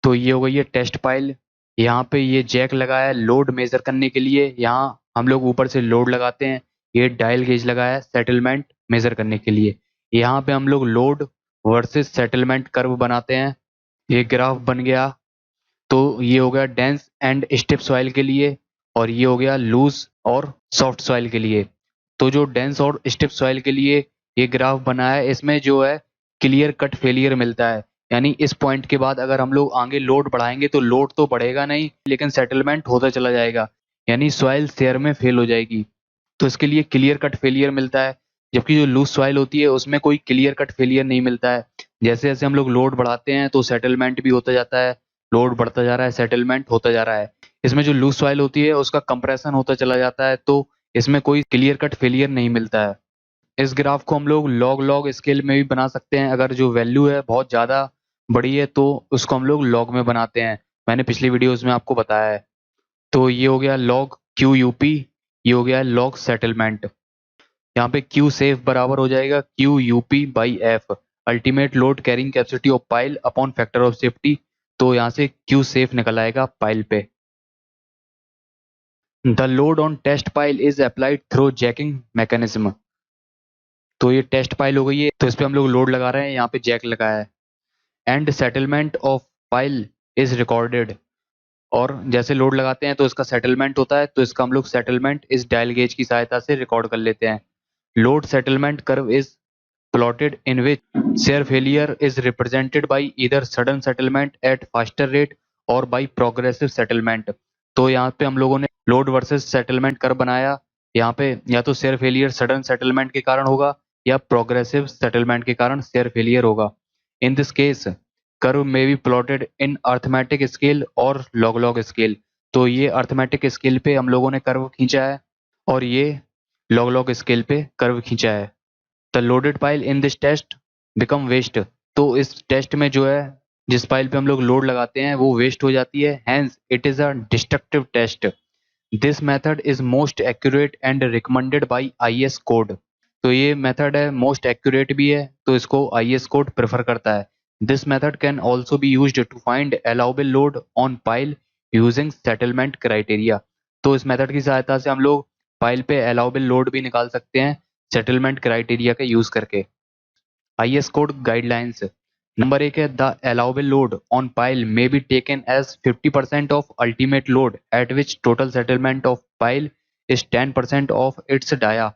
तो ये हो गई है टेस्ट पाइल। यहाँ पे ये जैक लगा है लोड मेजर करने के लिए, यहाँ हम लोग ऊपर से लोड लगाते हैं। ये डायल गेज लगा है सेटलमेंट मेजर करने के लिए। यहाँ पे हम लोग लोड वर्सेस सेटलमेंट कर्व बनाते हैं। ये ग्राफ बन गया। तो ये हो गया डेंस एंड स्टिफ सॉइल के लिए, और ये हो गया लूज और सॉफ्ट सॉइल के लिए। तो जो डेंस और स्टिफ सॉइल के लिए ये ग्राफ बना है, इसमें जो है क्लियर कट फेलियर मिलता है, यानी इस पॉइंट के बाद अगर हम लोग आगे लोड बढ़ाएंगे तो लोड तो बढ़ेगा नहीं, लेकिन सेटलमेंट होता चला जाएगा, यानी सॉइल शेयर में फेल हो जाएगी। तो इसके लिए क्लियर कट फेलियर मिलता है, जबकि जो लूज सॉइल होती है उसमें कोई क्लियर कट फेलियर नहीं मिलता है। जैसे जैसे हम लोग लोड बढ़ाते हैं तो सेटलमेंट भी होता जाता है, लोड बढ़ता जा रहा है, सेटलमेंट होता जा रहा है। इसमें जो लूज सॉइल होती है उसका कंप्रेशन होता चला जाता है, तो इसमें कोई क्लियर कट फेलियर नहीं मिलता है। इस ग्राफ को हम लोग लॉग लॉग स्केल में भी बना सकते हैं, अगर जो वैल्यू है बहुत ज़्यादा बड़ी है तो उसको हम लोग लॉग में बनाते हैं, मैंने पिछली वीडियोस में आपको बताया है। तो ये हो गया लॉग क्यू यूपी, ये हो गया लॉग सेटलमेंट। यहाँ पे क्यू सेफ बराबर हो जाएगा Q UP by F, ultimate load carrying capacity of pile upon factor of safety. तो यहाँ से क्यू सेफ निकल आएगा पाइल पे। The load on test pile is applied through jacking mechanism. तो ये टेस्ट पाइल हो गई है, तो इस पे हम लोग लोड लगा रहे हैं, यहाँ पे जैक लगाया है। And settlement of pile is recorded, और जैसे लोड लगाते हैं तो इसका सेटलमेंट होता है, तो इसका हम लोग सेटलमेंट इस डायल गेज की सहायता से रिकॉर्ड कर लेते हैं। Load settlement curve is plotted in which share failure is represented by either sudden settlement eight faster rate और बाई प्रोग्रेसिव सेटलमेंट। तो यहाँ पे हम लोगों ने लोड वर्सेस सेटलमेंट कर्व बनाया। यहाँ पे या तो शेयर फेलियर सडन सेटलमेंट के कारण होगा या प्रोग्रेसिव सेटलमेंट के कारण शेयर फेलियर होगा। इन दिस केस कर्व में बी प्लॉटेड इन अर्थमेटिक स्केल और लॉग लॉग स्केल। तो ये अर्थमेटिक स्केल पे हम लोगों ने कर्व खींचा है, और ये लॉग लॉग स्केल पे कर्व खींचा है। The loaded pile in this test become waste. तो इस टेस्ट में जो है जिस पाइल पे हम लोग लोड लगाते हैं वो वेस्ट हो जाती है, hence it is a destructive test. This method is most accurate and recommended by IS code. तो ये मेथड है, मोस्ट एक्यूरेट भी है, तो इसको आईएस कोड प्रेफर करता है। This method can also be used to find allowable load on pile using settlement criteria. तो इस मेथड की सहायता से हम लोग पाइल पे अलाउबल लोड भी निकाल सकते हैं सेटलमेंट क्राइटेरिया का यूज करके। आईएस कोड गाइडलाइंस नंबर 1 है the allowable load on pile may be taken as 50% of ultimate load at which total settlement of pile is 10% of its dia.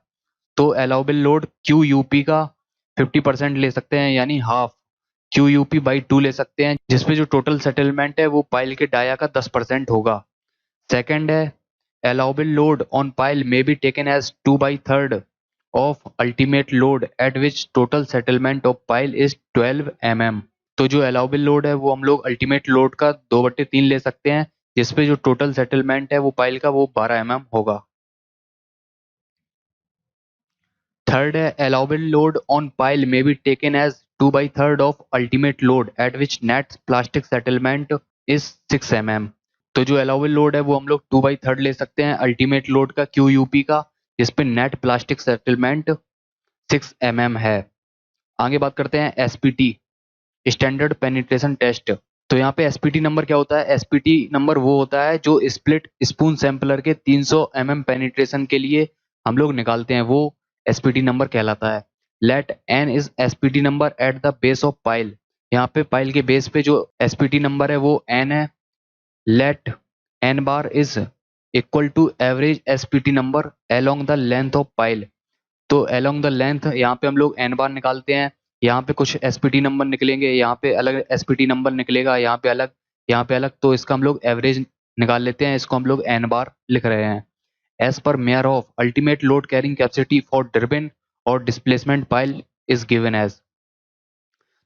तो allowable load Q UP का 50% ले सकते हैं, यानी half Q UP by 2 ले सकते हैं, जिसपे जो टोटल सेटलमेंट है वो पाइल के डाया का 10% होगा। सेकंड है allowable load on pile may be taken as 2/3 of ultimate load at which total settlement of pile is 12 mm। तो जो allowable load है वो हम लोग ultimate load का 2/3 ले सकते हैं, जिसपे जो total settlement है वो पाइल का वो 12 mm होगा। थर्ड है allowable load on pile may be taken as 2/3 of ultimate load at which net plastic settlement is 6 mm। तो जो allowable load है वो हम लोग 2/3 ले सकते हैं अल्टीमेट लोड का क्यू यूपी का, जिसपे नेट प्लास्टिक सेटलमेंट 6 mm है। आगे बात करते हैं एसपीटी, स्टैंडर्ड पेनिट्रेशन टेस्ट। तो यहाँ पे एसपीटी नंबर क्या होता है? एसपीटी नंबर वो होता है जो स्प्लिट स्पून सैंपलर के 300 mm पेनिट्रेशन के लिए हम लोग निकालते हैं, वो एसपीटी नंबर कहलाता है। Let N is SPT number at the base of pile. यहाँ पे पाइल के बेस पे जो एसपीटी नंबर है वो एन है। Let N bar is equal to average SPT number along the length of pile. तो along द लेंथ यहाँ पे हम लोग एन बार निकालते हैं, यहाँ पे कुछ एसपीटी नंबर निकलेंगे, यहाँ पे अलग एसपीटी नंबर निकलेगा, यहाँ पे अलग, यहाँ पे अलग, तो इसका हम लोग एवरेज निकाल लेते हैं, इसको हम लोग एन बार लिख रहे हैं। As per Meyerhof ultimate load carrying capacity for driven और displacement pile is given as.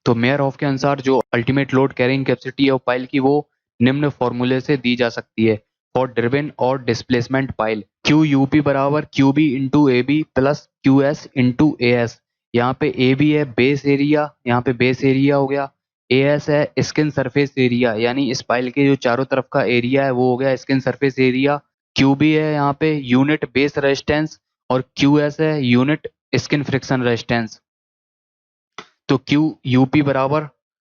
तो मेयर ऑफ के अनुसार जो अल्टीमेट लोड कैरिंग कैपेसिटी है पाइल की वो निम्न फॉर्मूले से दी जा सकती है फॉर ड्रिवन और डिस्प्लेसमेंट पाइल। क्यू यूपी बराबर Q B into A B plus Q S into A S. यहाँ पे ए बी है बेस एरिया, यहाँ पे बेस एरिया हो गया। ए एस है स्किन सरफेस एरिया, यानी इस पाइल के जो चारों तरफ का एरिया है वो हो गया skin surface area. Q B है यहाँ पे यूनिट बेस रेजिस्टेंस और क्यू एस है यूनिट स्किन फ्रिक्शन रेजिस्टेंस। तो क्यू यूपी बराबर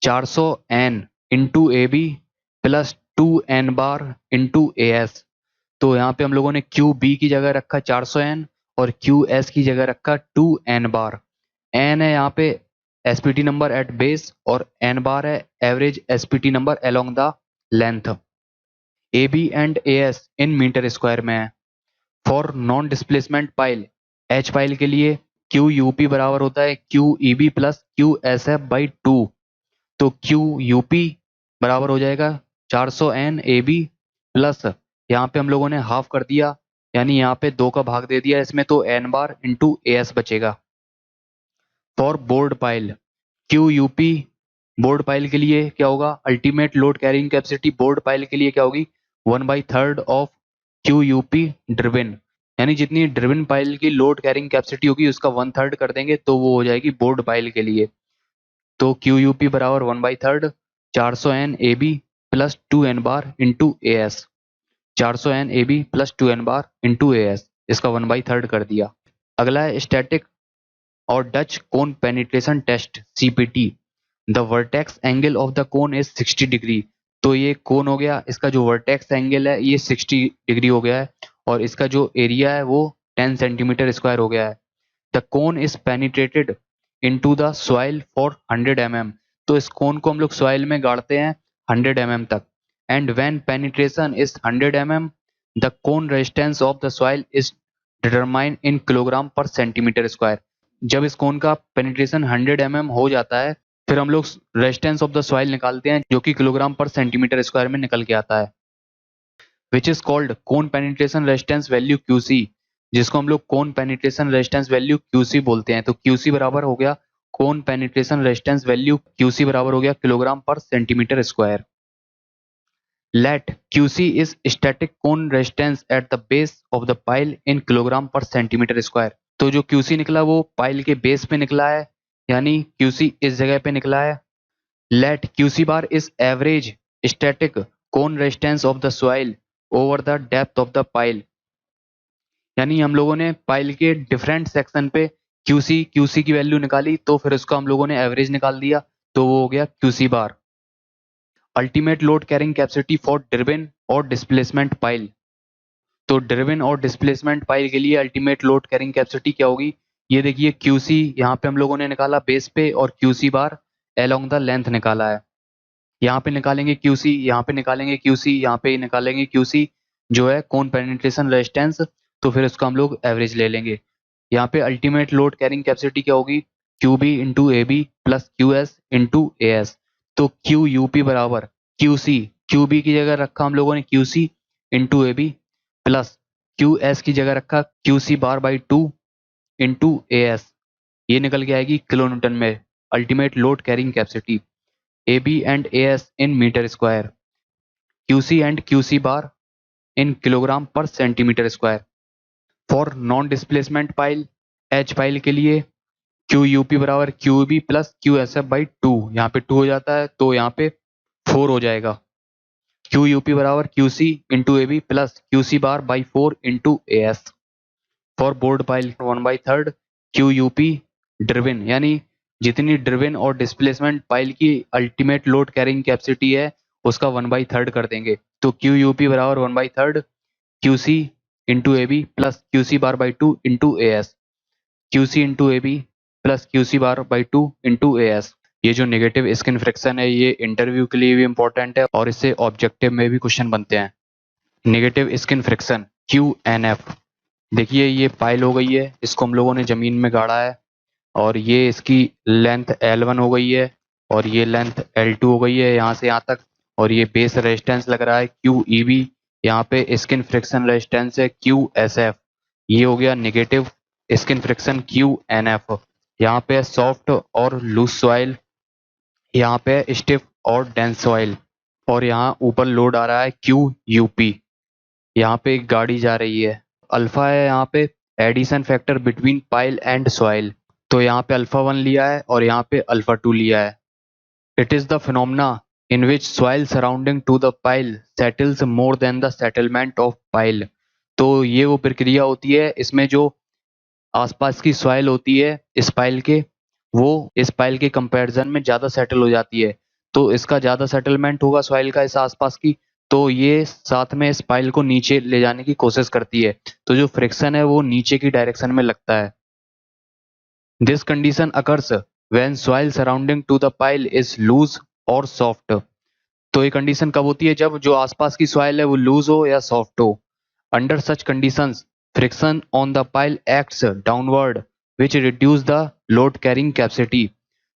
400 N into A B plus 2 n bar into A S. तो यहाँ पे हम लोगों ने क्यू बी की जगह रखा 400 एन और क्यू एस की जगह रखा 2 n बार। एन है यहाँ पे एसपीटी नंबर एट बेस और एन बार है average SPT number along the length. A B and A S in metre square में है। For non displacement pile H pile के लिए क्यू यूपी बराबर होता है Q E B plus Q S F by 2। तो Q UP बराबर हो जाएगा 400 एन ए बी प्लस यहाँ पे हम लोगों ने हाफ कर दिया, यानी यहाँ पे 2 का भाग दे दिया इसमें, तो N bar into A S बचेगा। For bored pile Q UP bored pile के लिए क्या होगा, ultimate load carrying capacity bored pile के लिए क्या होगी 1/3 ऑफ क्यू यूपी ड्रिवन, यानी जितनी ड्रिवन पाइल की लोड कैरिंग कैपेसिटी होगी उसका 1/3 कर देंगे तो वो हो जाएगी बोर्ड पाइल के लिए। तो क्यू यूपी बराबर 1/3 400 N A B plus 2 n bar into A S. 400 N A B plus 2 n bar into A S, इसका 1/3 कर दिया। अगला है स्टैटिक और Dutch cone penetration test CPT. The vertex angle of the cone is 60 degree. तो ये कोन हो गया, इसका जो वर्टेक्स एंगल है ये 60 डिग्री हो गया है और इसका जो एरिया है वो 10 सेंटीमीटर स्क्वायर हो गया है। The cone is penetrated into the soil for 100 mm। तो इस कोन को हम लोग सॉइल में गाड़ते हैं 100 mm तक। And when penetration is 100 mm the cone resistance of the soil is determined in kilogram per centimetre square. जब इस कोन का पेनिट्रेशन 100 mm हो जाता है फिर हम लोग रेजिस्टेंस ऑफ द सॉइल निकालते हैं जो कि किलोग्राम पर सेंटीमीटर स्क्वायर में निकल के आता है, which is called cone penetration resistance value QC, जिसको हम लोग cone penetration resistance value QC बोलते हैं। तो क्यूसी बराबर हो गया cone penetration resistance value QC बराबर हो गया kilogram per centimetre square. Let QC is static cone resistance at the base of the pile in kilogram per centimetre square. तो जो क्यूसी निकला वो पाइल के बेस पे निकला है, यानी क्यूसी इस जगह पे निकला है। लेट QC bar is average static cone resistance of the soil over the depth of the pile, यानी हम लोगों ने पाइल के डिफरेंट सेक्शन पे क्यूसी की वैल्यू निकाली तो फिर उसका हम लोगों ने एवरेज निकाल दिया तो वो हो गया QC bar. Ultimate load carrying capacity for driven और डिस्प्लेसमेंट पाइल। तो ड्रिवन और डिस्प्लेसमेंट पाइल के लिए अल्टीमेट लोड कैरिंग कैपेसिटी क्या होगी, ये देखिए क्यूसी यहाँ पे हम लोगों ने निकाला बेस पे और QC bar along the length निकाला है। यहाँ पे निकालेंगे क्यूसी, यहाँ पे निकालेंगे क्यूसी, यहाँ पे निकालेंगे क्यूसी जो है कोन पेनिट्रेशन रेजिस्टेंस, तो फिर उसका हम लोग एवरेज ले लेंगे। यहाँ पे अल्टीमेट लोड कैरिंग कैपेसिटी क्या होगी Q B into A B plus Q S into A S. तो क्यू यूपी बराबर क्यूसी, क्यू बी की जगह रखा हम लोगों ने QC into A B plus Q S की जगह रखा QC bar by 2 into A S. ये निकल के आएगी किलो न्यूटन में ultimate load carrying capacity. A B and A S in metre square, QC and QC bar in kilogram per centimetre square. For non displacement pile H pile के लिए Q UP बराबर Q B plus Q S F by 2। यहाँ पे 2 हो जाता है तो यहाँ पे 4 हो जाएगा। क्यू यूपी बराबर Q C into A B plus Q C bar by 4 into A S. For bored pile 1/3 Q UP driven, यानी जितनी ड्रिवन और डिस्प्लेसमेंट पाइल की अल्टीमेट लोड कैरिंग कैपेसिटी है उसका 1/3 कर देंगे। तो क्यू यूपी बराबर 1/3 Q C into A B plus Q C bar by 2 into A S. Q C into A B plus Q C bar by 2 into A S. ये जो negative skin friction है ये interview के लिए भी important है और इससे ऑब्जेक्टिव में भी क्वेश्चन बनते हैं। Negative skin friction Q N F. देखिए ये पाइल हो गई है, इसको हम लोगों ने जमीन में गाड़ा है और ये इसकी लेंथ L1 हो गई है और ये लेंथ L2 हो गई है यहाँ से यहाँ तक, और ये बेस रेजिस्टेंस लग रहा है क्यू ई बी, यहाँ पे स्किन फ्रिक्शन रेजिस्टेंस है क्यू एस एफ। ये हो गया negative skin friction Q N F. यहाँ पे सॉफ्ट और लूज सॉइल, यहाँ पे स्टिफ और डेंस सॉइल। और यहाँ ऊपर लोड आ रहा है क्यू यूपी। यहाँ पे एक गाड़ी जा रही है। अल्फा है यहाँ पे adhesion factor between pile and soil. तो यहाँ पे अल्फा 1 लिया है और यहाँ पे अल्फा 2 लिया है। It is the phenomena in which soil surrounding to the pile settles more than the settlement of pile. तो ये वो प्रक्रिया होती है इसमें जो आसपास की सॉइल होती है इस पाइल के, वो इस पाइल के कंपैरिजन में ज़्यादा सेटल हो जाती है। तो इसका ज़्यादा सेटलमेंट होगा सॉइल का इस आसपास की, तो ये साथ में इस पाइल को नीचे ले जाने की कोशिश करती है। तो जो फ्रिक्शन है वो नीचे की डायरेक्शन में लगता है। This condition occurs when soil surrounding to the pile is loose और सॉफ्ट। तो ये कंडीशन कब होती है? जब जो आसपास की सॉइल है वो लूज हो या सॉफ्ट हो। Under such conditions friction on the pile acts downward which reduce the load carrying capacity.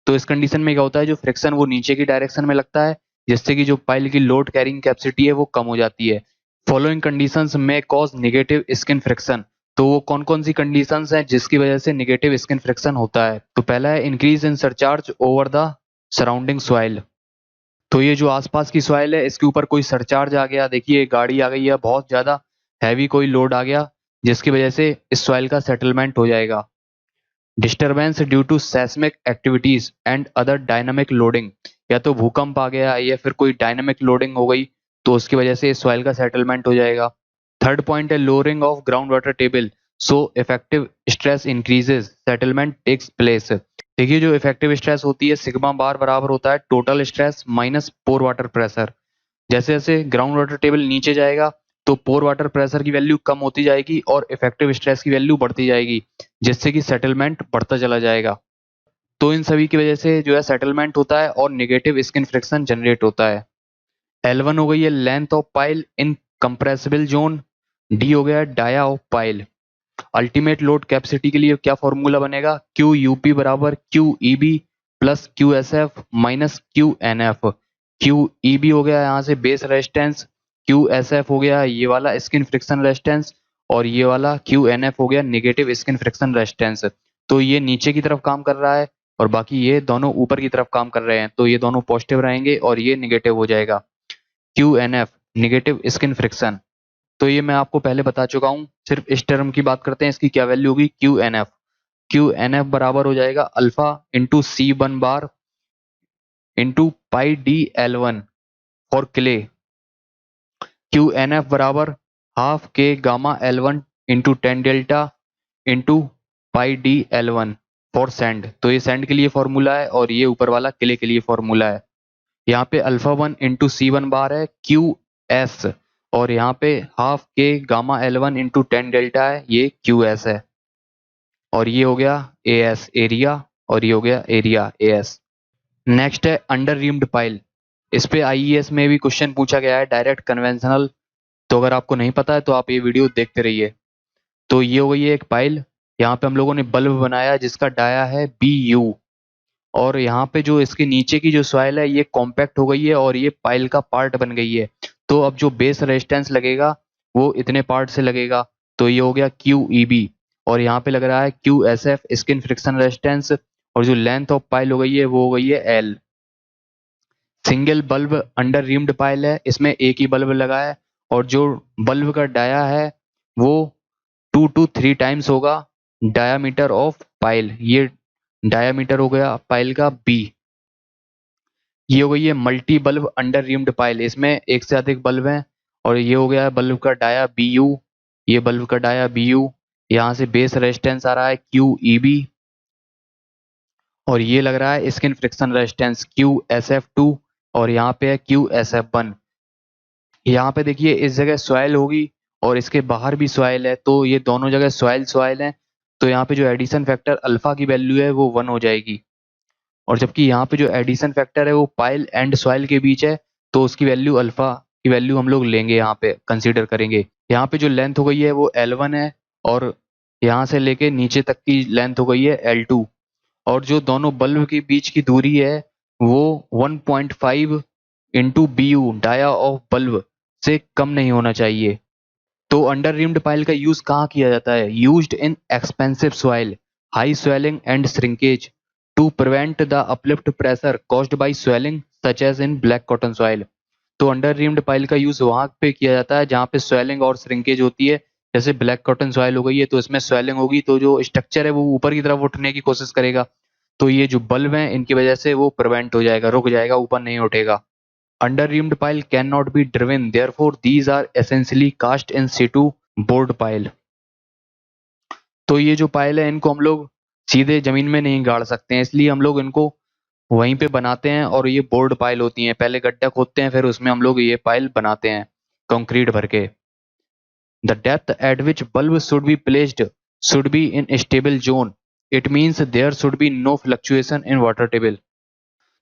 तो इस कंडीशन में क्या होता है, जो फ्रिक्शन वो नीचे की डायरेक्शन में लगता है जिससे कि जो पाइल की लोड कैरिंग कैपेसिटी है वो कम हो जाती है। फॉलोइंग कंडीशंस में कॉज निगेटिव स्किन फ्रिक्शन। तो वो कौन कौन सी कंडीशंस हैं जिसकी वजह से निगेटिव स्किन फ्रिक्शन होता है? तो पहला है increase in surcharge over the surrounding soil. तो ये जो आसपास की सॉइल है इसके ऊपर कोई सरचार्ज आ गया, देखिए गाड़ी आ गई है, बहुत ज्यादा हैवी कोई लोड आ गया जिसकी वजह से इस सॉइल का सेटलमेंट हो जाएगा। Disturbance due to seismic activities and other dynamic loading. या तो भूकंप आ गया या फिर कोई डायनामिक लोडिंग हो गई तो उसकी वजह से इस सॉइल का सेटलमेंट हो जाएगा। थर्ड पॉइंट है lowering of ground water table so effective stress increases settlement takes place. देखिए जो इफेक्टिव स्ट्रेस होती है सिग्मा बार बराबर होता है टोटल स्ट्रेस माइनस पोर वाटर प्रेशर। जैसे जैसे ग्राउंड वाटर टेबल नीचे जाएगा तो पोर वाटर प्रेशर की वैल्यू कम होती जाएगी और इफेक्टिव स्ट्रेस की वैल्यू बढ़ती जाएगी जिससे कि सेटलमेंट बढ़ता चला जाएगा। तो इन सभी की वजह से जो है सेटलमेंट होता है और नेगेटिव स्किन फ्रिक्शन जनरेट होता है। L1 हो गई है length of pile in compressible zone. D हो गया dia of pile. Ultimate load capacity के लिए क्या फॉर्मूला बनेगा? क्यू यूपी बराबर Q EB plus Q S F minus Q N F. Q EB हो गया यहाँ से base resistance, Q S F हो गया ये वाला स्किन फ्रिक्शन रेजिस्टेंस, और ये वाला क्यू एन एफ हो गया निगेटिव स्किन फ्रिक्शन रेजिस्टेंस। तो ये नीचे की तरफ काम कर रहा है और बाकी ये दोनों ऊपर की तरफ काम कर रहे हैं, तो ये दोनों पॉजिटिव रहेंगे और ये निगेटिव हो जाएगा। Q N F negative skin friction. तो ये मैं आपको पहले बता चुका हूँ, सिर्फ इस टर्म की बात करते हैं, इसकी क्या वैल्यू होगी? Q N F. Q N F बराबर हो जाएगा alpha into C one bar into pi D L one for clay. Q N F बराबर हाफ के gamma L one into tan delta into pi D L one for sand. तो ये sand के लिए formula है और ये ऊपर वाला क्ले के लिए फॉर्मूला है। यहाँ पे अल्फा 1 इंटू सी वन बार है क्यू एस, और यहाँ पे हाफ के gamma L one into tan delta है, ये क्यू एस है। और ये हो गया ए एस एरिया, और ये हो गया एरिया ए एस। नेक्स्ट है अंडर रीम्ड पाइल। इस पे आईईएस में भी क्वेश्चन पूछा गया है डायरेक्ट कन्वेंशनल। तो अगर आपको नहीं पता है तो आप ये वीडियो देखते रहिए। तो ये हो गई है एक पाइल, यहाँ पे हम लोगों ने बल्ब बनाया जिसका डाया है बी यू, और यहाँ पे जो इसके नीचे की जो सॉइल है ये कॉम्पैक्ट हो गई है और ये पाइल का पार्ट बन गई है। तो अब जो बेस रेजिस्टेंस लगेगा वो इतने पार्ट से लगेगा। तो ये हो गया क्यू ई बी, और यहाँ पे लग रहा है Q S F skin friction resistance, और जो लेंथ ऑफ पाइल हो गई है वो हो गई है L. Single bulb under reamed pile है, इसमें एक ही बल्ब लगा है, और जो बल्ब का डाया है वो 2 to 3 टाइम्स होगा डायामीटर ऑफ पाइल। ये डायामीटर हो गया पाइल का बी। ये हो गई है multi bulb under reamed pile, इसमें एक से अधिक बल्ब हैं, और ये हो गया बल्ब का डाया बी यू। ये बल्ब का डाया बी यू, यहाँ से बेस रेजिस्टेंस आ रहा है क्यू ई बी, और ये लग रहा है skin friction resistance Q S F two, और यहाँ पे है क्यू एस एफ वन। यहाँ पे देखिए इस जगह सॉइल होगी और इसके बाहर भी सॉइल है, तो ये दोनों जगह सॉइल सॉइल है। तो यहाँ पे जो एडिशन फैक्टर अल्फा की वैल्यू है वो 1 हो जाएगी, और जबकि यहाँ पे जो एडिशन फैक्टर है वो पाइल एंड सॉइल के बीच है, तो उसकी वैल्यू अल्फा की वैल्यू हम लोग लेंगे, यहाँ पे कंसीडर करेंगे। यहाँ पे जो लेंथ हो गई है वो L1 है, और यहाँ से लेके नीचे तक की लेंथ हो गई है L2, और जो दोनों बल्ब के बीच की दूरी है वो 1.5 into B U dia of bulb से कम नहीं होना चाहिए। तो अंडर रिम्ड पाइल का यूज कहाँ किया जाता है? Used in expansive soil, high swelling and shrinkage to prevent the uplift pressure caused by swelling such as in black cotton soil. तो अंडर रीम्ड पाइल का यूज वहां पे किया जाता है जहाँ पे स्वेलिंग और श्रिंकेज होती है। जैसे ब्लैक कॉटन सॉइल हो गई है तो इसमें स्वेलिंग होगी, तो जो स्ट्रक्चर है वो ऊपर की तरफ उठने की कोशिश करेगा। तो ये जो बल्ब है इनकी वजह से वो प्रिवेंट हो जाएगा, रुक जाएगा, ऊपर नहीं उठेगा। Under reamed pile can not be driven, therefore these are essentially cast in situ bored pile. तो ये जो पाइल है इनको हम लोग सीधे जमीन में नहीं गाड़ सकते हैं, इसलिए हम लोग इनको वहीं पे बनाते हैं, और ये बोर्ड पाइल होती हैं। पहले गड्ढा खोदते हैं, फिर उसमें हम लोग ये पाइल बनाते हैं कंक्रीट भर के। The depth at which bulb should be placed should be in stable zone, it means there should be no fluctuation in water table.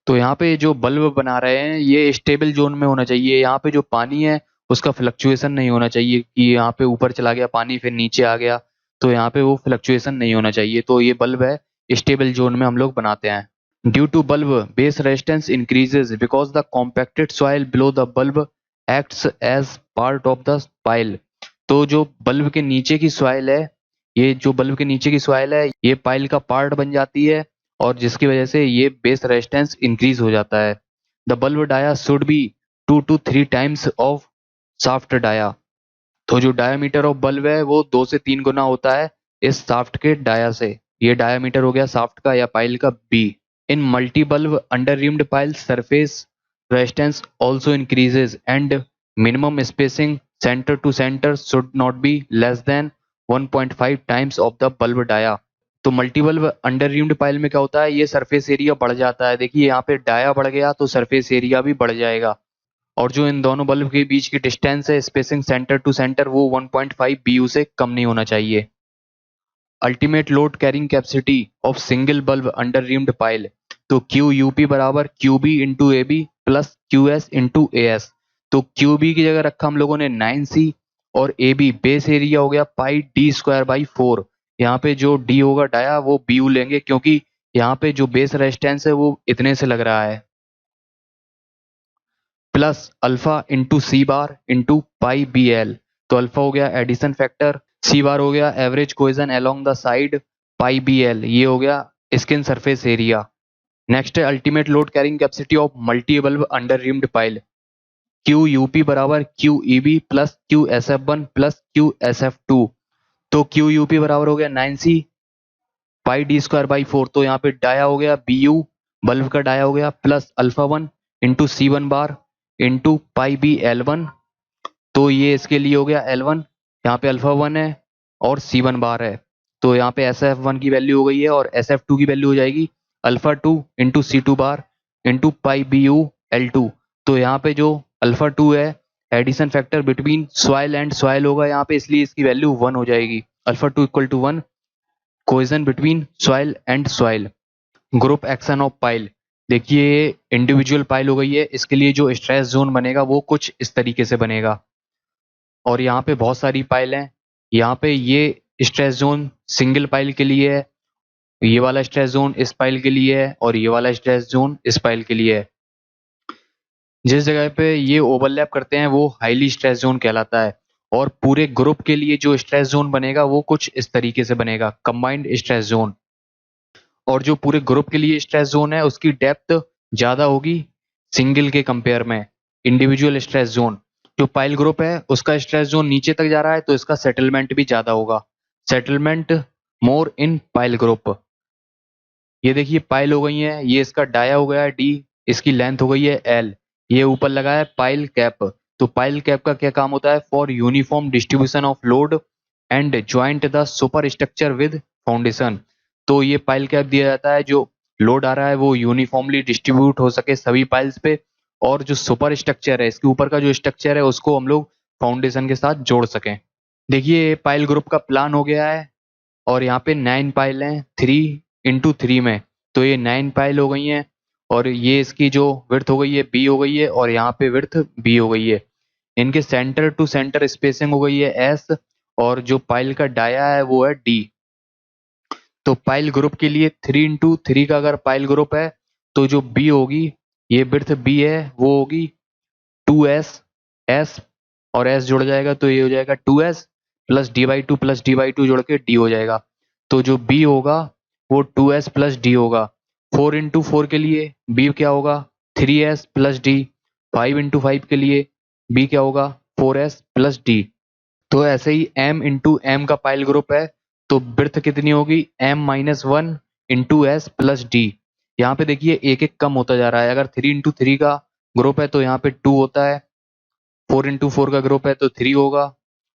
तो यहाँ पे जो बल्ब बना रहे हैं ये स्टेबल जोन में होना चाहिए। यहाँ पे जो पानी है उसका फ्लक्चुएशन नहीं होना चाहिए कि यहाँ पे ऊपर चला गया पानी फिर नीचे आ गया, तो यहाँ पे वो फ्लक्चुएशन नहीं होना चाहिए। तो ये बल्ब है स्टेबल जोन में हम लोग बनाते हैं। Due to bulb base resistance increases because the compacted soil below the bulb acts as part of the pile. तो जो बल्ब के नीचे की सॉइल है, ये जो बल्ब के नीचे की सॉइल है ये पाइल का पार्ट बन जाती है, और जिसकी वजह से ये बेस रेजिस्टेंस इंक्रीज हो जाता है। The bulb dia should be 2 to 3 times of shaft dia. तो जो डायामीटर ऑफ बल्ब है वो 2 से 3 गुना होता है इस शाफ्ट के डाया से। ये डायामीटर हो गया शाफ्ट का या पाइल का B. In multi bulb under reamed pile surface resistance also increases and minimum spacing centre to centre should not be less than 1.5 times of the bulb dia. तो multi bulb under reamed pile में क्या होता है, ये surface area बढ़ जाता है। देखिए यहाँ पे डाया बढ़ गया तो सरफेस एरिया भी बढ़ जाएगा। और जो इन दोनों बल्ब के बीच की डिस्टेंस है स्पेसिंग सेंटर टू सेंटर वो 1.5 BU से कम नहीं होना चाहिए। Ultimate load carrying capacity of single bulb under reamed pile, तो QUP बराबर QB into AB plus QS into AS। तो QB की जगह रखा हम लोगों ने 9C, और AB बेस एरिया हो गया पाई D स्क्वायर बाई 4। यहाँ पे जो D होगा डाया वो BU लेंगे क्योंकि यहाँ पे जो बेस रेजिस्टेंस है वो इतने से लग रहा है, plus alpha into C bar into पाई BL। तो अल्फा हो गया एडिशन फैक्टर, सी बार हो गया average cohesion along the side, pi BL ये हो गया स्किन सरफेस एरिया। नेक्स्ट है ultimate load carrying capacity of multi bulb under reamed pile, QUP बराबर QEB plus QSF1 plus QSF2। तो QUP बराबर हो गया 9C pi D square by 4। तो यहाँ पे डाया हो गया BU, बल्ब का डाया हो गया, प्लस अल्फा 1 इंटू C1 बार इंटू पाई BL1। तो ये इसके लिए हो गया L1, यहाँ पे अल्फा 1 है और C1 बार है। तो यहाँ पे SF1 की वैल्यू हो गई है और SF2 की वैल्यू हो जाएगी alpha 2 into C2 bar into pi BU L2। तो यहाँ पे जो अल्फा 2 है adhesion factor between soil and soil होगा यहाँ पे, इसलिए इसकी वैल्यू 1 हो जाएगी। Alpha 2 equal to 1, cohesion between soil and soil. Group action of pile, देखिए इंडिविजुअल पाइल हो गई है, इसके लिए जो स्ट्रेस जोन बनेगा वो कुछ इस तरीके से बनेगा। और यहाँ पे बहुत सारी पाइल हैं, यहाँ पे ये स्ट्रेस जोन सिंगल पाइल के लिए है, ये वाला स्ट्रेस जोन इस पाइल के लिए है, और ये वाला स्ट्रेस जोन इस पाइल के लिए है। जिस जगह पे ये ओवरलैप करते हैं वो हाईली स्ट्रेस जोन कहलाता है। और पूरे ग्रुप के लिए जो स्ट्रेस जोन बनेगा वो कुछ इस तरीके से बनेगा, कंबाइंड स्ट्रेस जोन। और जो पूरे ग्रुप के लिए स्ट्रेस जोन है उसकी डेप्थ ज्यादा होगी सिंगल के कंपेयर में। इंडिविजुअल स्ट्रेस जोन, जो पाइल ग्रुप है उसका स्ट्रेस जोन नीचे तक जा रहा है तो इसका सेटलमेंट भी ज्यादा होगा, सेटलमेंट मोर इन पाइल ग्रुप। ये देखिए पाइल हो गई है, ये इसका डाया हो गया है D, इसकी लेंथ हो गई है L, ये ऊपर लगा है पाइल कैप। तो पाइल कैप का क्या काम होता है, for uniform distribution of load and joint the super structure with foundation. तो ये पाइल कैप दिया जाता है जो लोड आ रहा है वो यूनिफॉर्मली डिस्ट्रीब्यूट हो सके सभी पाइल्स पे, और जो सुपर स्ट्रक्चर है इसके ऊपर का जो स्ट्रक्चर है उसको हम लोग फाउंडेशन के साथ जोड़ सकें। देखिए पाइल ग्रुप का प्लान हो गया है, और यहाँ पे 9 पाइल हैं 3 into 3 में, तो ये 9 पाइल हो गई हैं। और ये इसकी जो विड्थ हो गई है B हो गई है, और यहाँ पे विड्थ B हो गई है। इनके सेंटर टू सेंटर स्पेसिंग हो गई है S, और जो पाइल का डाया है वो है D। तो पाइल ग्रुप के लिए 3 into 3 का अगर पाइल ग्रुप है तो जो B होगी, ये विड्थ B है वो होगी 2S, S और S जुड़ जाएगा तो ये हो जाएगा 2S plus D/2 plus D/2 जोड़ के D हो जाएगा। तो जो B होगा वो 2S प्लस D होगा। 4 into 4 के लिए B क्या होगा 3S प्लस D। 5 × 5 के लिए B क्या होगा 4s + D। तो ऐसे ही m × m का पाइल ग्रुप है तो ब्रेड्थ कितनी होगी m-1 × s + D। यहाँ पे देखिए एक एक कम होता जा रहा है। अगर 3 × 3 का ग्रुप है तो यहाँ पे 2 होता है, 4 × 4 का ग्रुप है तो 3 होगा,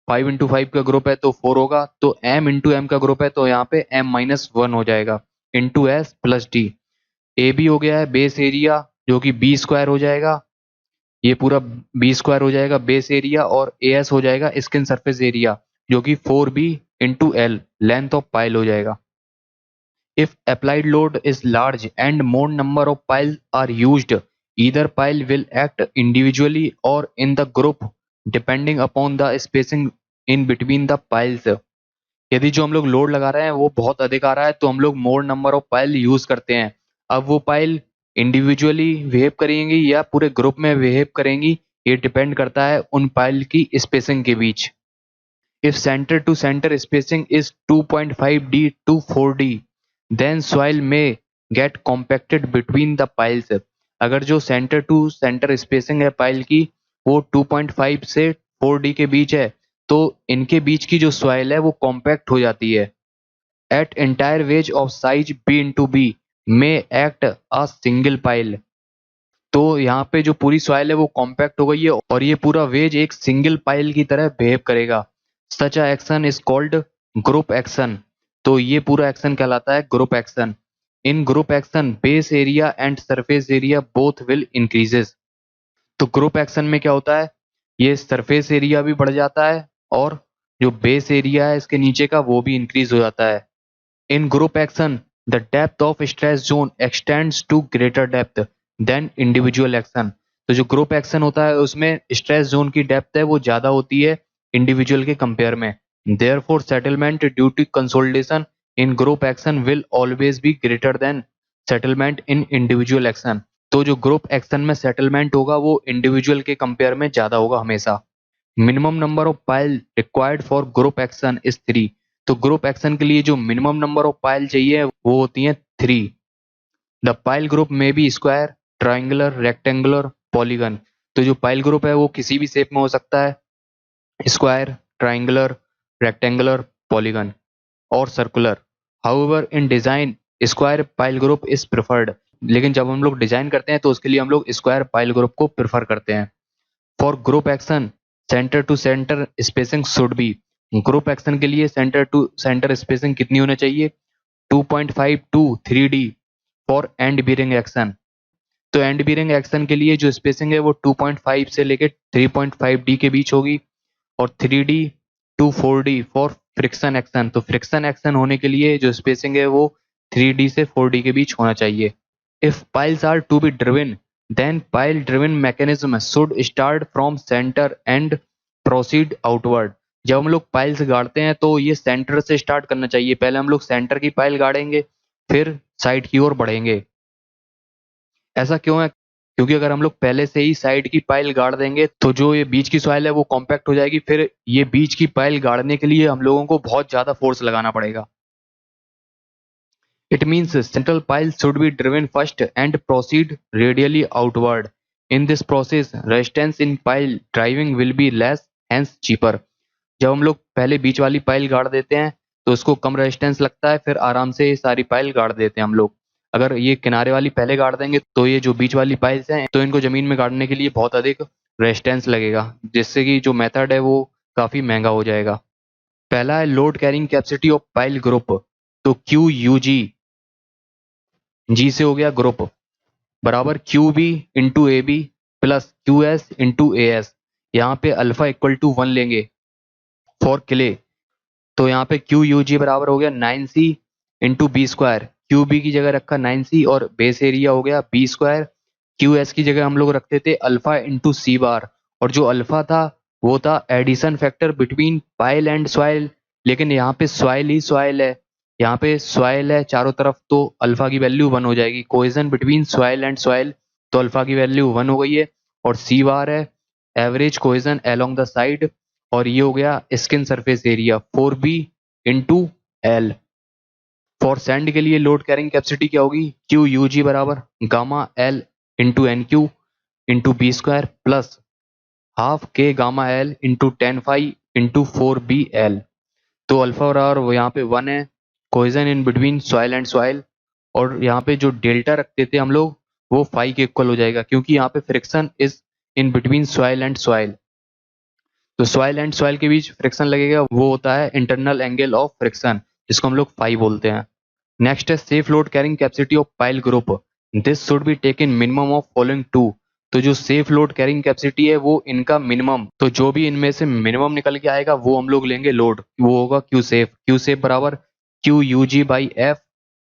5 × 5 का ग्रुप है तो 4 होगा। तो m × m का ग्रुप है तो यहाँ पे m-1 हो जाएगा into s + D। A B हो गया है बेस एरिया जो कि B² हो जाएगा, ये पूरा B² हो जाएगा बेस एरिया, और AS हो जाएगा स्किन सरफेस एरिया जो कि 4B × L length of pile हो जाएगा। If applied load is large and more number of piles are used, either pile will act individually or in the group depending upon the spacing in between the piles। यदि जो हम लोग load लगा रहे हैं वो बहुत अधिक आ रहा है तो हम लोग मोर नंबर ऑफ पाइल यूज करते हैं। अब वो पाइल इंडिविजुअली बिहेव करेंगी या पूरे ग्रुप में बिहेव करेंगी, ये डिपेंड करता है उन पाइल की स्पेसिंग के बीच। If center to center spacing is 2.5D to 4D, then soil may get compacted between the piles। अगर जो सेंटर टू सेंटर स्पेसिंग है पाइल की वो 2.5 से 4D के बीच है तो इनके बीच की जो सॉइल है वो कॉम्पैक्ट हो जाती है। At entire wedge of size B into B may act a single pile। तो यहाँ पे जो पूरी सॉइल है वो कॉम्पैक्ट हो गई है और ये पूरा वेज एक सिंगल पाइल की तरह बिहेव करेगा। Such a action is called group action. तो ये पूरा एक्शन कहलाता है group action. In group action base area and surface area both will increases. तो ग्रुप एक्शन में क्या होता है, ये सरफेस एरिया भी बढ़ जाता है और जो बेस एरिया है इसके नीचे का वो भी इंक्रीज हो जाता है। In group action, the depth of stress zone extends to greater depth than individual action। तो जो ग्रुप एक्शन होता है उसमें स्ट्रेस जोन की डेप्थ है वो ज्यादा होती है इंडिविजुअल के कंपेयर में। Therefore, settlement due to consolidation in group action will always be greater than settlement in individual action। तो जो ग्रुप एक्शन में सेटलमेंट होगा वो इंडिविजुअल के कंपेयर में ज्यादा होगा हमेशा। Minimum number of pile required for group action is 3। तो ग्रुप एक्शन के लिए जो मिनिमम नंबर ऑफ पाइल चाहिए वो होती है 3। द पाइल ग्रुप में be square, triangular, rectangular, polygon. तो जो पाइल ग्रुप है वो किसी भी शेप में हो सकता है, स्क्वायर, ट्राइंगुलर, रेक्टेंगुलर, पॉलीगन और circular. However in design square pile group is preferred. लेकिन जब हम लोग डिजाइन करते हैं तो उसके लिए हम लोग स्क्वायर पाइल ग्रुप को प्रेफर करते हैं। For group action centre to centre spacing should be. Group action के लिए सेंटर टू सेंटर स्पेसिंग कितनी होनी चाहिए 2.5 to 3D for and bearing action. तो एंड बीरिंग एक्शन के लिए जो स्पेसिंग है वो 2.5 से लेके 3.5D के बीच होगी और 3D to 4D for friction action. तो फ्रिक्शन एक्शन होने के लिए जो स्पेसिंग है वो 3D से 4D के बीच होना चाहिए। If piles are to be driven, then pile driven mechanism should start from center and proceed outward। जब हम लोग पाइल्स गाड़ते हैं तो ये सेंटर से स्टार्ट करना चाहिए। पहले हम लोग सेंटर की पाइल गाड़ेंगे फिर साइड की ओर बढ़ेंगे। ऐसा क्यों है, क्योंकि अगर हम लोग पहले से ही साइड की पाइल गाड़ देंगे तो जो ये बीच की सॉइल है वो कॉम्पैक्ट हो जाएगी, फिर ये बीच की पाइल गाड़ने के लिए हम लोगों को बहुत ज्यादा फोर्स लगाना पड़ेगा। It means central pile should be driven first and proceed radially outward। In this process, resistance in pile driving will be less, hence cheaper। जब हम लोग पहले बीच वाली पाइल गाड़ देते हैं तो उसको कम रेजिस्टेंस लगता है, फिर आराम से ये सारी पाइल गाड़ देते हैं हम लोग। अगर ये किनारे वाली पहले गाड़ देंगे तो ये जो बीच वाली पाइल्स हैं तो इनको जमीन में गाड़ने के लिए बहुत अधिक रेजिस्टेंस लगेगा, जिससे कि जो मेथड है वो काफी महंगा हो जाएगा। पहला है load carrying capacity of pile group. तो QUG, जी से हो गया ग्रुप, बराबर QB into AB plus QS into AS। यहाँ पे अल्फा इक्वल टू 1 लेंगे फॉर क्ले। तो यहाँ पे QUG बराबर हो गया 9C इंटू B²। QB की जगह रखा 9C और बेस एरिया हो गया B²। QS की जगह हम लोग रखते थे अल्फा इंटू C⁻, और जो अल्फा था वो था adhesion factor between pile and soil. लेकिन यहाँ पे सॉइल ही सॉइल है, यहाँ पे सॉइल है चारों तरफ, तो अल्फा की वैल्यू 1 हो जाएगी। Cohesion between soil and soil, तो अल्फा की वैल्यू 1 हो गई है। और C⁻ है average cohesion along the side, और ये हो गया skin surface area 4B into L। For sand के लिए लोड कैरिंग कैपेसिटी क्या होगी QUG बराबर gamma L into NQ into B square plus half के gamma L into tan phi into 4bl। तो अल्फा बराबर वो यहाँ पे 1 है, cohesion in between soil and soil, और यहाँ पे जो डेल्टा रखते थे हम लोग वो फाई के इक्वल हो जाएगा, क्योंकि यहाँ पे friction is in between soil and soil. तो सॉइल एंड सॉइल के बीच फ्रिक्शन लगेगा, वो होता है इंटरनल एंगल ऑफ फ्रिक्शन, जिसको हम लोग फाई बोलते हैं। नेक्स्ट है safe load carrying capacity of pile group, this should be taken minimum of following two. तो जो सेफ लोड कैरिंग कैपेसिटी है वो इनका मिनिमम, तो जो भी इनमें से मिनिमम निकल के आएगा वो हम लोग लेंगे लोड, वो होगा क्यू सेफ। क्यू सेफ बराबर Q U G by F,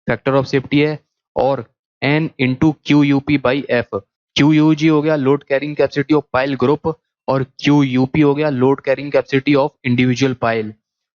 factor of safety है, और N into Q U P by F. Q U G हो गया load carrying capacity of pile group, और क्यू यू पी हो गया load carrying capacity of individual pile.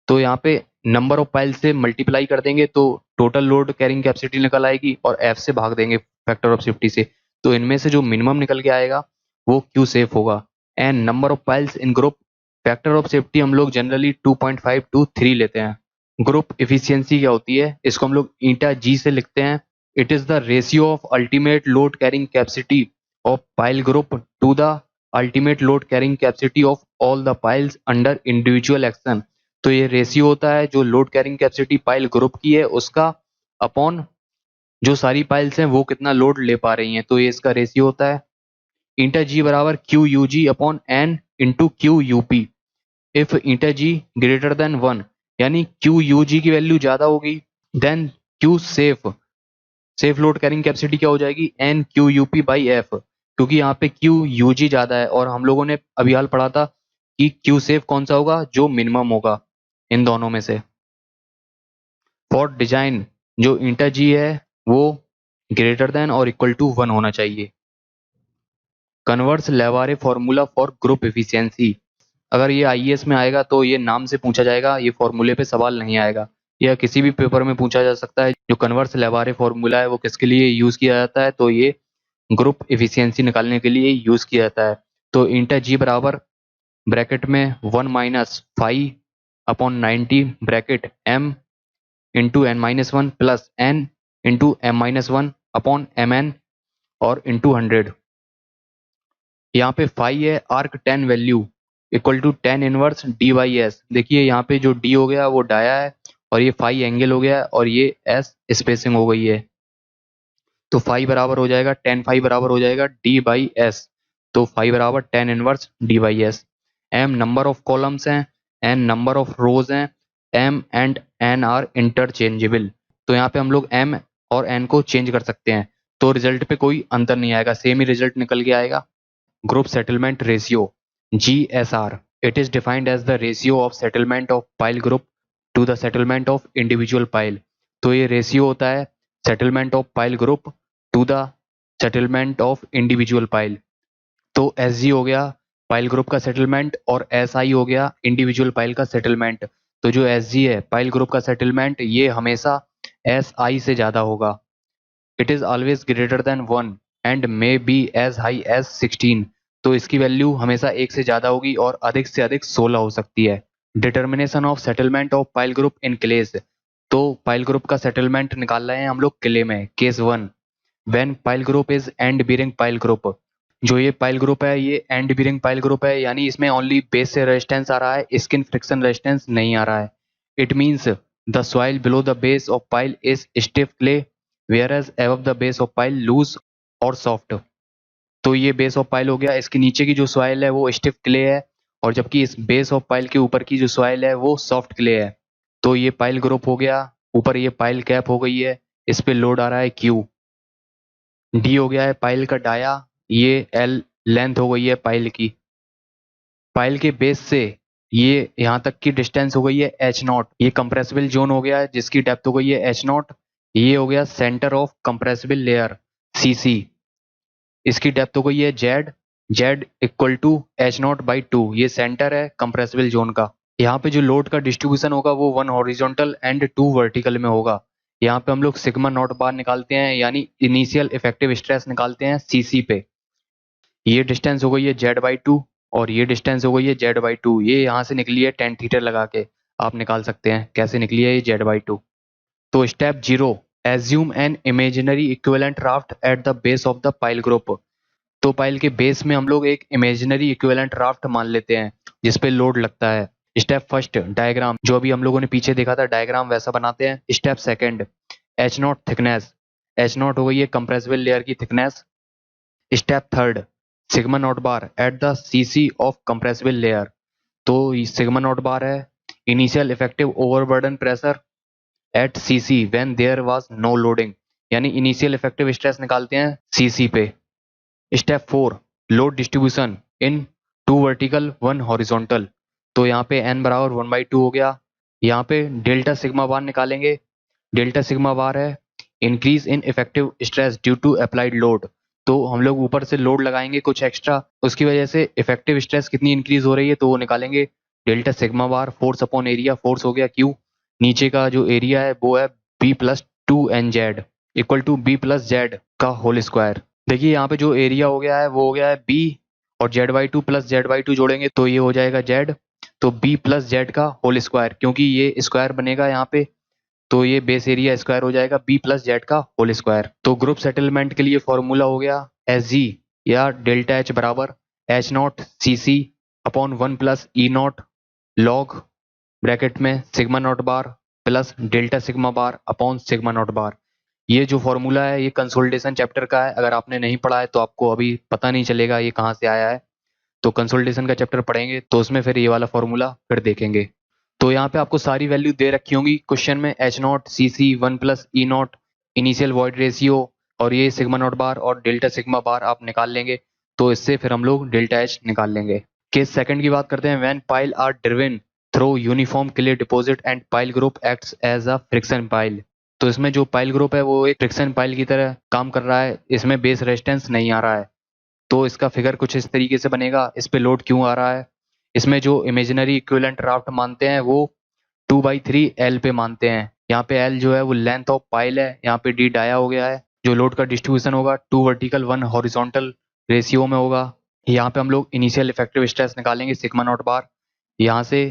तो यहाँ पे नंबर ऑफ पाइल से मल्टीप्लाई कर देंगे तो टोटल लोड कैरिंग कैपेसिटी निकल आएगी, और एफ से भाग देंगे फैक्टर ऑफ सेफ्टी से, तो इनमें से जो मिनिमम निकल के आएगा वो क्यू सेफ होगा। And number of piles in group, factor of safety हम लोग जनरली 2.5 to 3 लेते हैं। ग्रुप एफिशिएंसी क्या होती है, इसको हम लोग ईटा जी से लिखते हैं। It is the ratio of ultimate load carrying capacity of pile group to the ultimate load carrying capacity of all the piles under individual action. तो ये रेशियो होता है जो load carrying capacity pile group की है उसका upon जो सारी पाइल्स हैं वो कितना लोड ले पा रही हैं, तो ये इसका रेशियो होता है। इंटर जी बराबर Q U G upon N into Q U P. If इंटर जी ग्रेटर देन 1, यानी क्यू यू जी की वैल्यू ज्यादा होगी, then Q safe, safe load carrying capacity क्या हो जाएगी, N Q U P by F, क्योंकि यहाँ पे क्यू यू जी ज्यादा है, और हम लोगों ने अभी हाल पढ़ा था कि क्यू सेफ कौन सा होगा, जो मिनिमम होगा इन दोनों में से। फॉर डिजाइन जो इंटर जी है वो ग्रेटर देन और इक्वल टू 1 होना चाहिए। कन्वर्स लेवारे फॉर्मूला फॉर ग्रुप एफिशिएंसी, अगर ये आईएएस में आएगा तो ये नाम से पूछा जाएगा, ये फॉर्मूले पे सवाल नहीं आएगा। यह किसी भी पेपर में पूछा जा सकता है। जो कन्वर्स लेवारे फॉर्मूला है वो किसके लिए यूज किया जाता है, तो ये ग्रुप एफिशिएंसी निकालने के लिए यूज किया जाता है। तो इंटर जी बराबर ब्रैकेट में 1 minus 5 upon 90 bracket M into N minus 1 plus N into M minus 1 upon M N और इंटू 100। यहाँ पे फाई है arc 10 value equal to 10 inverse D by S. देखिए यहाँ पे जो डी हो गया वो डाया है, और ये फाई एंगल हो गया है, और ये एस स्पेसिंग हो गई है। तो फाई बराबर हो जाएगा 10 फाई बराबर हो जाएगा डी बाई एस। तो फाई बराबर 10 inverse D by S. M number of columns हैं, एन नंबर ऑफ रोज हैं, M and N are interchangeable. तो यहाँ पे हम लोग एम और एन को चेंज कर सकते हैं, तो रिजल्ट पे कोई अंतर नहीं आएगा, सेम ही रिजल्ट निकल के आएगा। Group settlement ratio GSR, it is defined as the ratio of settlement of pile group to the settlement of individual pile। तो ये रेशियो होता है settlement of pile group to the settlement of individual pile। तो SG हो गया pile group का settlement, और SI हो गया इंडिविजुअल पाइल का सेटलमेंट। तो जो SG है पाइल ग्रुप का सेटलमेंट, ये हमेशा SI से ज्यादा होगा। It is always greater than 1 and may be as high as 16। तो इसकी वैल्यू हमेशा एक से ज्यादा होगी और अधिक से अधिक 16 हो सकती है। Determination of settlement of pile group in clays, तो पाइल ग्रुप का सेटलमेंट निकाल रहे हैं हम लोग क्ले में। Case 1, when pile group is and bearing pile group. जो ये पाइल ग्रुप है ये एंड बीरिंग पाइल ग्रुप है, यानी इसमें ओनली बेस से रेजिस्टेंस आ रहा है, स्किन फ्रिक्शन रेजिस्टेंस नहीं आ रहा है। It means the soil below the base of pile is stiff clay whereas above the base of pile loose और सॉफ्ट। तो ये बेस ऑफ पाइल हो गया, इसके नीचे की जो सॉइल है वो स्टिफ क्ले है, और जबकि इस बेस ऑफ पाइल के ऊपर की जो सॉइल है वो सॉफ्ट क्ले है। तो ये पाइल ग्रुप हो गया, ऊपर ये पाइल कैप हो गई है, इस पे लोड आ रहा है क्यू। डी हो गया है पाइल का डाया, ये एल लेंथ हो गई है पाइल की। पाइल के बेस से ये यहाँ तक की डिस्टेंस हो गई है एच नॉट, ये कंप्रेसिबल जोन हो गया है जिसकी डेप्थ हो गई है एच नॉट। ये हो गया centre of compressible layer CC, इसकी डेप्थ हो गई है Z, Z equal to H naught by 2, ये सेंटर है कंप्रेसिबल जोन का। यहाँ पे जो लोड का डिस्ट्रीब्यूशन होगा वो 1 हॉरिजॉन्टल एंड 2 वर्टिकल में होगा। यहाँ पे हम लोग सिग्मा नॉट बार निकालते हैं, यानी इनिशियल इफेक्टिव स्ट्रेस निकालते हैं सीसी पे। ये डिस्टेंस हो गई है जेड बाई 2, और ये डिस्टेंस हो गई है जेड बाई 2, ये यहाँ से निकली है टेन थीटा लगा के, आप निकाल सकते हैं कैसे निकली है ये जेड बाई 2। तो step 0, assume an imaginary equivalent raft at the base of the pile group। तो पाइल के बेस में हम लोग एक इमेजिनरी इक्विवेलेंट राफ्ट मान लेते हैं जिसपे लोड लगता है। स्टेप फर्स्ट, डायग्राम, जो अभी हम लोगों ने पीछे देखा था डायग्राम वैसा बनाते हैं। Step second, H naught thickness, H naught हो गई है कंप्रेसिबल लेयर की thickness. Step third, sigma naught bar at the CC of compressible layer, तो सिग्मा नॉट बार है initial effective overburden pressure at CC when there was no loading, यानी initial effective stress निकालते हैं CC पे। Step four, load distribution in two vertical one horizontal, तो यहाँ पे n बराबर 1/2 हो गया। यहाँ पे डेल्टा सिग्मा बार निकालेंगे। डेल्टा सिग्मा बार है increase in effective stress due to applied load, तो हम लोग ऊपर से लोड लगाएंगे कुछ एक्स्ट्रा, उसकी वजह से इफेक्टिव स्ट्रेस कितनी इंक्रीज हो रही है तो वो निकालेंगे। डेल्टा सिग्मा बार फोर्स अपॉन एरिया, फोर्स हो गया क्यू, नीचे का जो एरिया है वो है B plus 2nz equal to B plus Z का होल स्क्वायर। देखिए यहाँ पे जो एरिया हो गया है वो हो गया है बी, और Z/2 प्लस Z/2 जोड़ेंगे तो ये हो जाएगा जेड, तो बी प्लस जेड का होल स्क्वायर, क्योंकि ये स्क्वायर बनेगा यहाँ पे तो ये बेस एरिया स्क्वायर हो जाएगा बी प्लस जेड का होल स्क्वायर। तो ग्रुप सेटलमेंट के लिए फॉर्मूला हो गया एस जी या डेल्टा एच बराबर H naught C C upon 1 plus E naught log bracket में sigma naught bar plus delta sigma bar upon sigma naught bar. ये जो फॉर्मूला है ये कंसोलिडेशन चैप्टर का है, अगर आपने नहीं पढ़ा है तो आपको अभी पता नहीं चलेगा ये कहाँ से आया है, तो कंसोलिडेशन का चैप्टर पढ़ेंगे तो उसमें फिर ये वाला फॉर्मूला फिर देखेंगे। तो यहाँ पे आपको सारी वैल्यू दे रखी होंगी क्वेश्चन में, H naught C C 1 plus E naught initial void ratio, और ये सिग्मा नॉट बार और डेल्टा सिग्मा बार आप निकाल लेंगे, तो इससे फिर हम लोग डेल्टा एच निकाल लेंगे। केस सेकंड की बात करते हैं, when pile are driven through uniform clay deposit and pile group acts as a friction pile, तो इसमें जो पाइल ग्रुप है वो एक फ्रिक्शन पाइल की तरह काम कर रहा है, इसमें बेस रेजिस्टेंस नहीं आ रहा है, तो इसका फिगर कुछ इस तरीके से बनेगा। इस पे लोड क्यों आ रहा है, इसमें जो इमेजिनरी इक्विवेलेंट राफ्ट मानते हैं वो 2/3 एल पे मानते हैं। यहाँ पे एल जो है वो लेंथ ऑफ पाइल है, यहाँ पे डी डाया हो गया है। जो लोड का डिस्ट्रीब्यूशन होगा 2 वर्टिकल 1 हॉरिजॉन्टल रेशियो में होगा। यहाँ पे हम लोग इनिशियल इफेक्टिव स्ट्रेस निकालेंगे सिग्मा नॉट बार, यहाँ से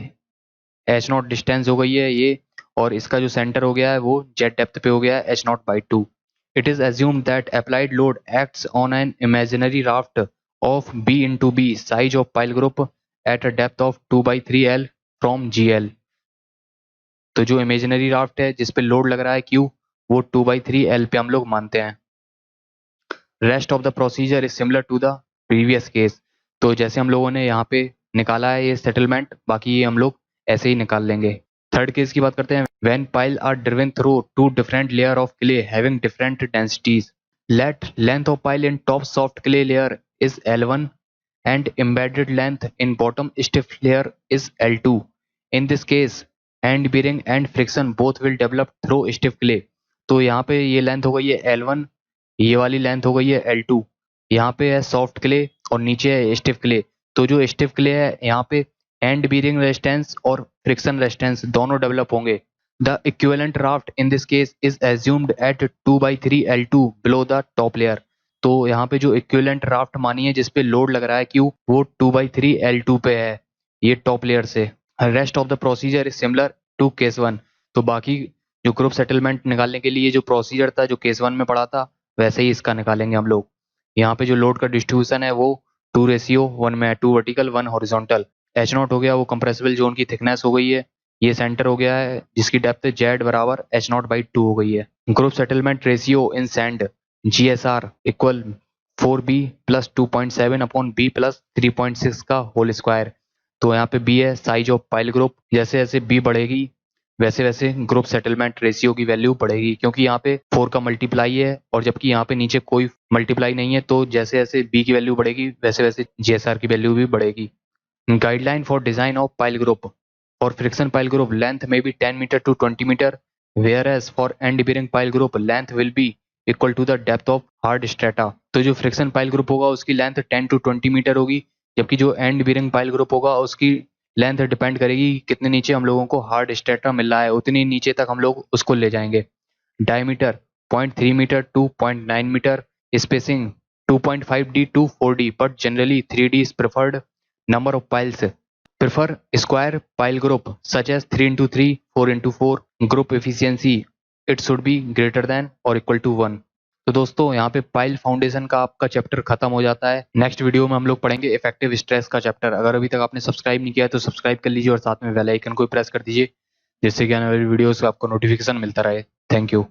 एच नॉट डिस्टेंस हो गई है ये, और इसका जो सेंटर हो गया है वो जेड डेप्थ पे हो गया है h0/2। It is assumed that applied load acts on an imaginary raft of B into B size of pile group at a depth of 2/3L from GL। तो जो इमेजिनरी राफ्ट है जिस पे load लग रहा है Q वो 2/3L पे हम लोग मानते हैं। Rest of the procedure is similar to the previous case, तो जैसे हम लोगों ने यहाँ पे निकाला है ये सेटलमेंट, बाकी ये हम लोग ऐसे ही निकाल लेंगे। थर्ड केस की बात करते हैं, when pile are driven through two different layer of clay having different densities, let length of pile in top soft clay layer is L1 and embedded length in bottom stiff layer is L2। In this case end bearing and friction both will develop through stiff clay। तो यहाँ पे ये length हो गई है L1, ये वाली length हो गई है L2, यहाँ पे है सॉफ्ट क्ले और नीचे है स्टिफ क्ले। तो जो स्टिफ क्ले है यहाँ पे एंड बीरिंग रेजिस्टेंस और फ्रिक्शन रेजिस्टेंस दोनों डेवलप होंगे। The equivalent raft in this case is assumed at 2/3L2 below the top layer. तो यहाँ पे जो इक्विवेलेंट राफ्ट मानी है जिसपे लोड लग रहा है क्यू वो 2/3L2 पे है ये टॉप लेयर से। Rest of the procedure is similar to case 1। तो बाकी जो ग्रुप सेटलमेंट निकालने के लिए जो प्रोसीजर था जो केस 1 में पढ़ा था वैसे ही इसका निकालेंगे हम लोग। यहाँ पे जो लोड का डिस्ट्रीब्यूशन है वो 2:1 में है, 2 वर्टिकल 1 हॉरिजॉन्टल। एच नॉट हो गया वो कंप्रेसिबल जोन की थिकनेस हो गई है, ये सेंटर हो गया है जिसकी डेप्थ जेड बराबर h0/2 हो गई है। Group settlement ratio in sand GSR equal 4B plus 2.7 upon B plus 3.6 का होल स्क्वायर। तो यहाँ पे B है साइज ऑफ पाइल ग्रुप, जैसे जैसे B बढ़ेगी वैसे वैसे ग्रुप सेटलमेंट रेशियो की वैल्यू बढ़ेगी, क्योंकि यहाँ पे 4 का मल्टीप्लाई है और जबकि यहाँ पे नीचे कोई मल्टीप्लाई नहीं है, तो जैसे जैसे B की वैल्यू बढ़ेगी वैसे वैसे GSR की वैल्यू भी बढ़ेगी। Guideline for design of pile group, for friction pile group length में be 10 metre to 20 metre, whereas for end bearing pile group length will be equal to the depth of hard strata. तो जो friction pile group होगा उसकी length 10 to 20 metre होगी, जबकि जो and bearing pile group होगा उसकी लेंथ डिपेंड करेगी कितने नीचे हम लोगों को हार्ड स्ट्रेटा मिल रहा है, उतनी नीचे तक हम लोग उसको ले जाएंगे। Diameter 0.3 metre to 0.9 metre, spacing 2.5D to 4D, but generally 3D is preferred। Number of piles, prefer square pile group such as 3x3, 4x4। group efficiency, it should be greater than or equal to 1। तो दोस्तों यहाँ पे pile foundation का आपका chapter खत्म हो जाता है। नेक्स्ट वीडियो में हम लोग पढ़ेंगे इफेक्टिव स्ट्रेस का चैप्टर। अगर अभी तक आपने सब्सक्राइब नहीं किया है तो सब्सक्राइब कर लीजिए और साथ में बेल आइकन को प्रेस कर दीजिए, जिससे कि आने वाली वीडियोस का आपको नोटिफिकेशन मिलता रहे। Thank you.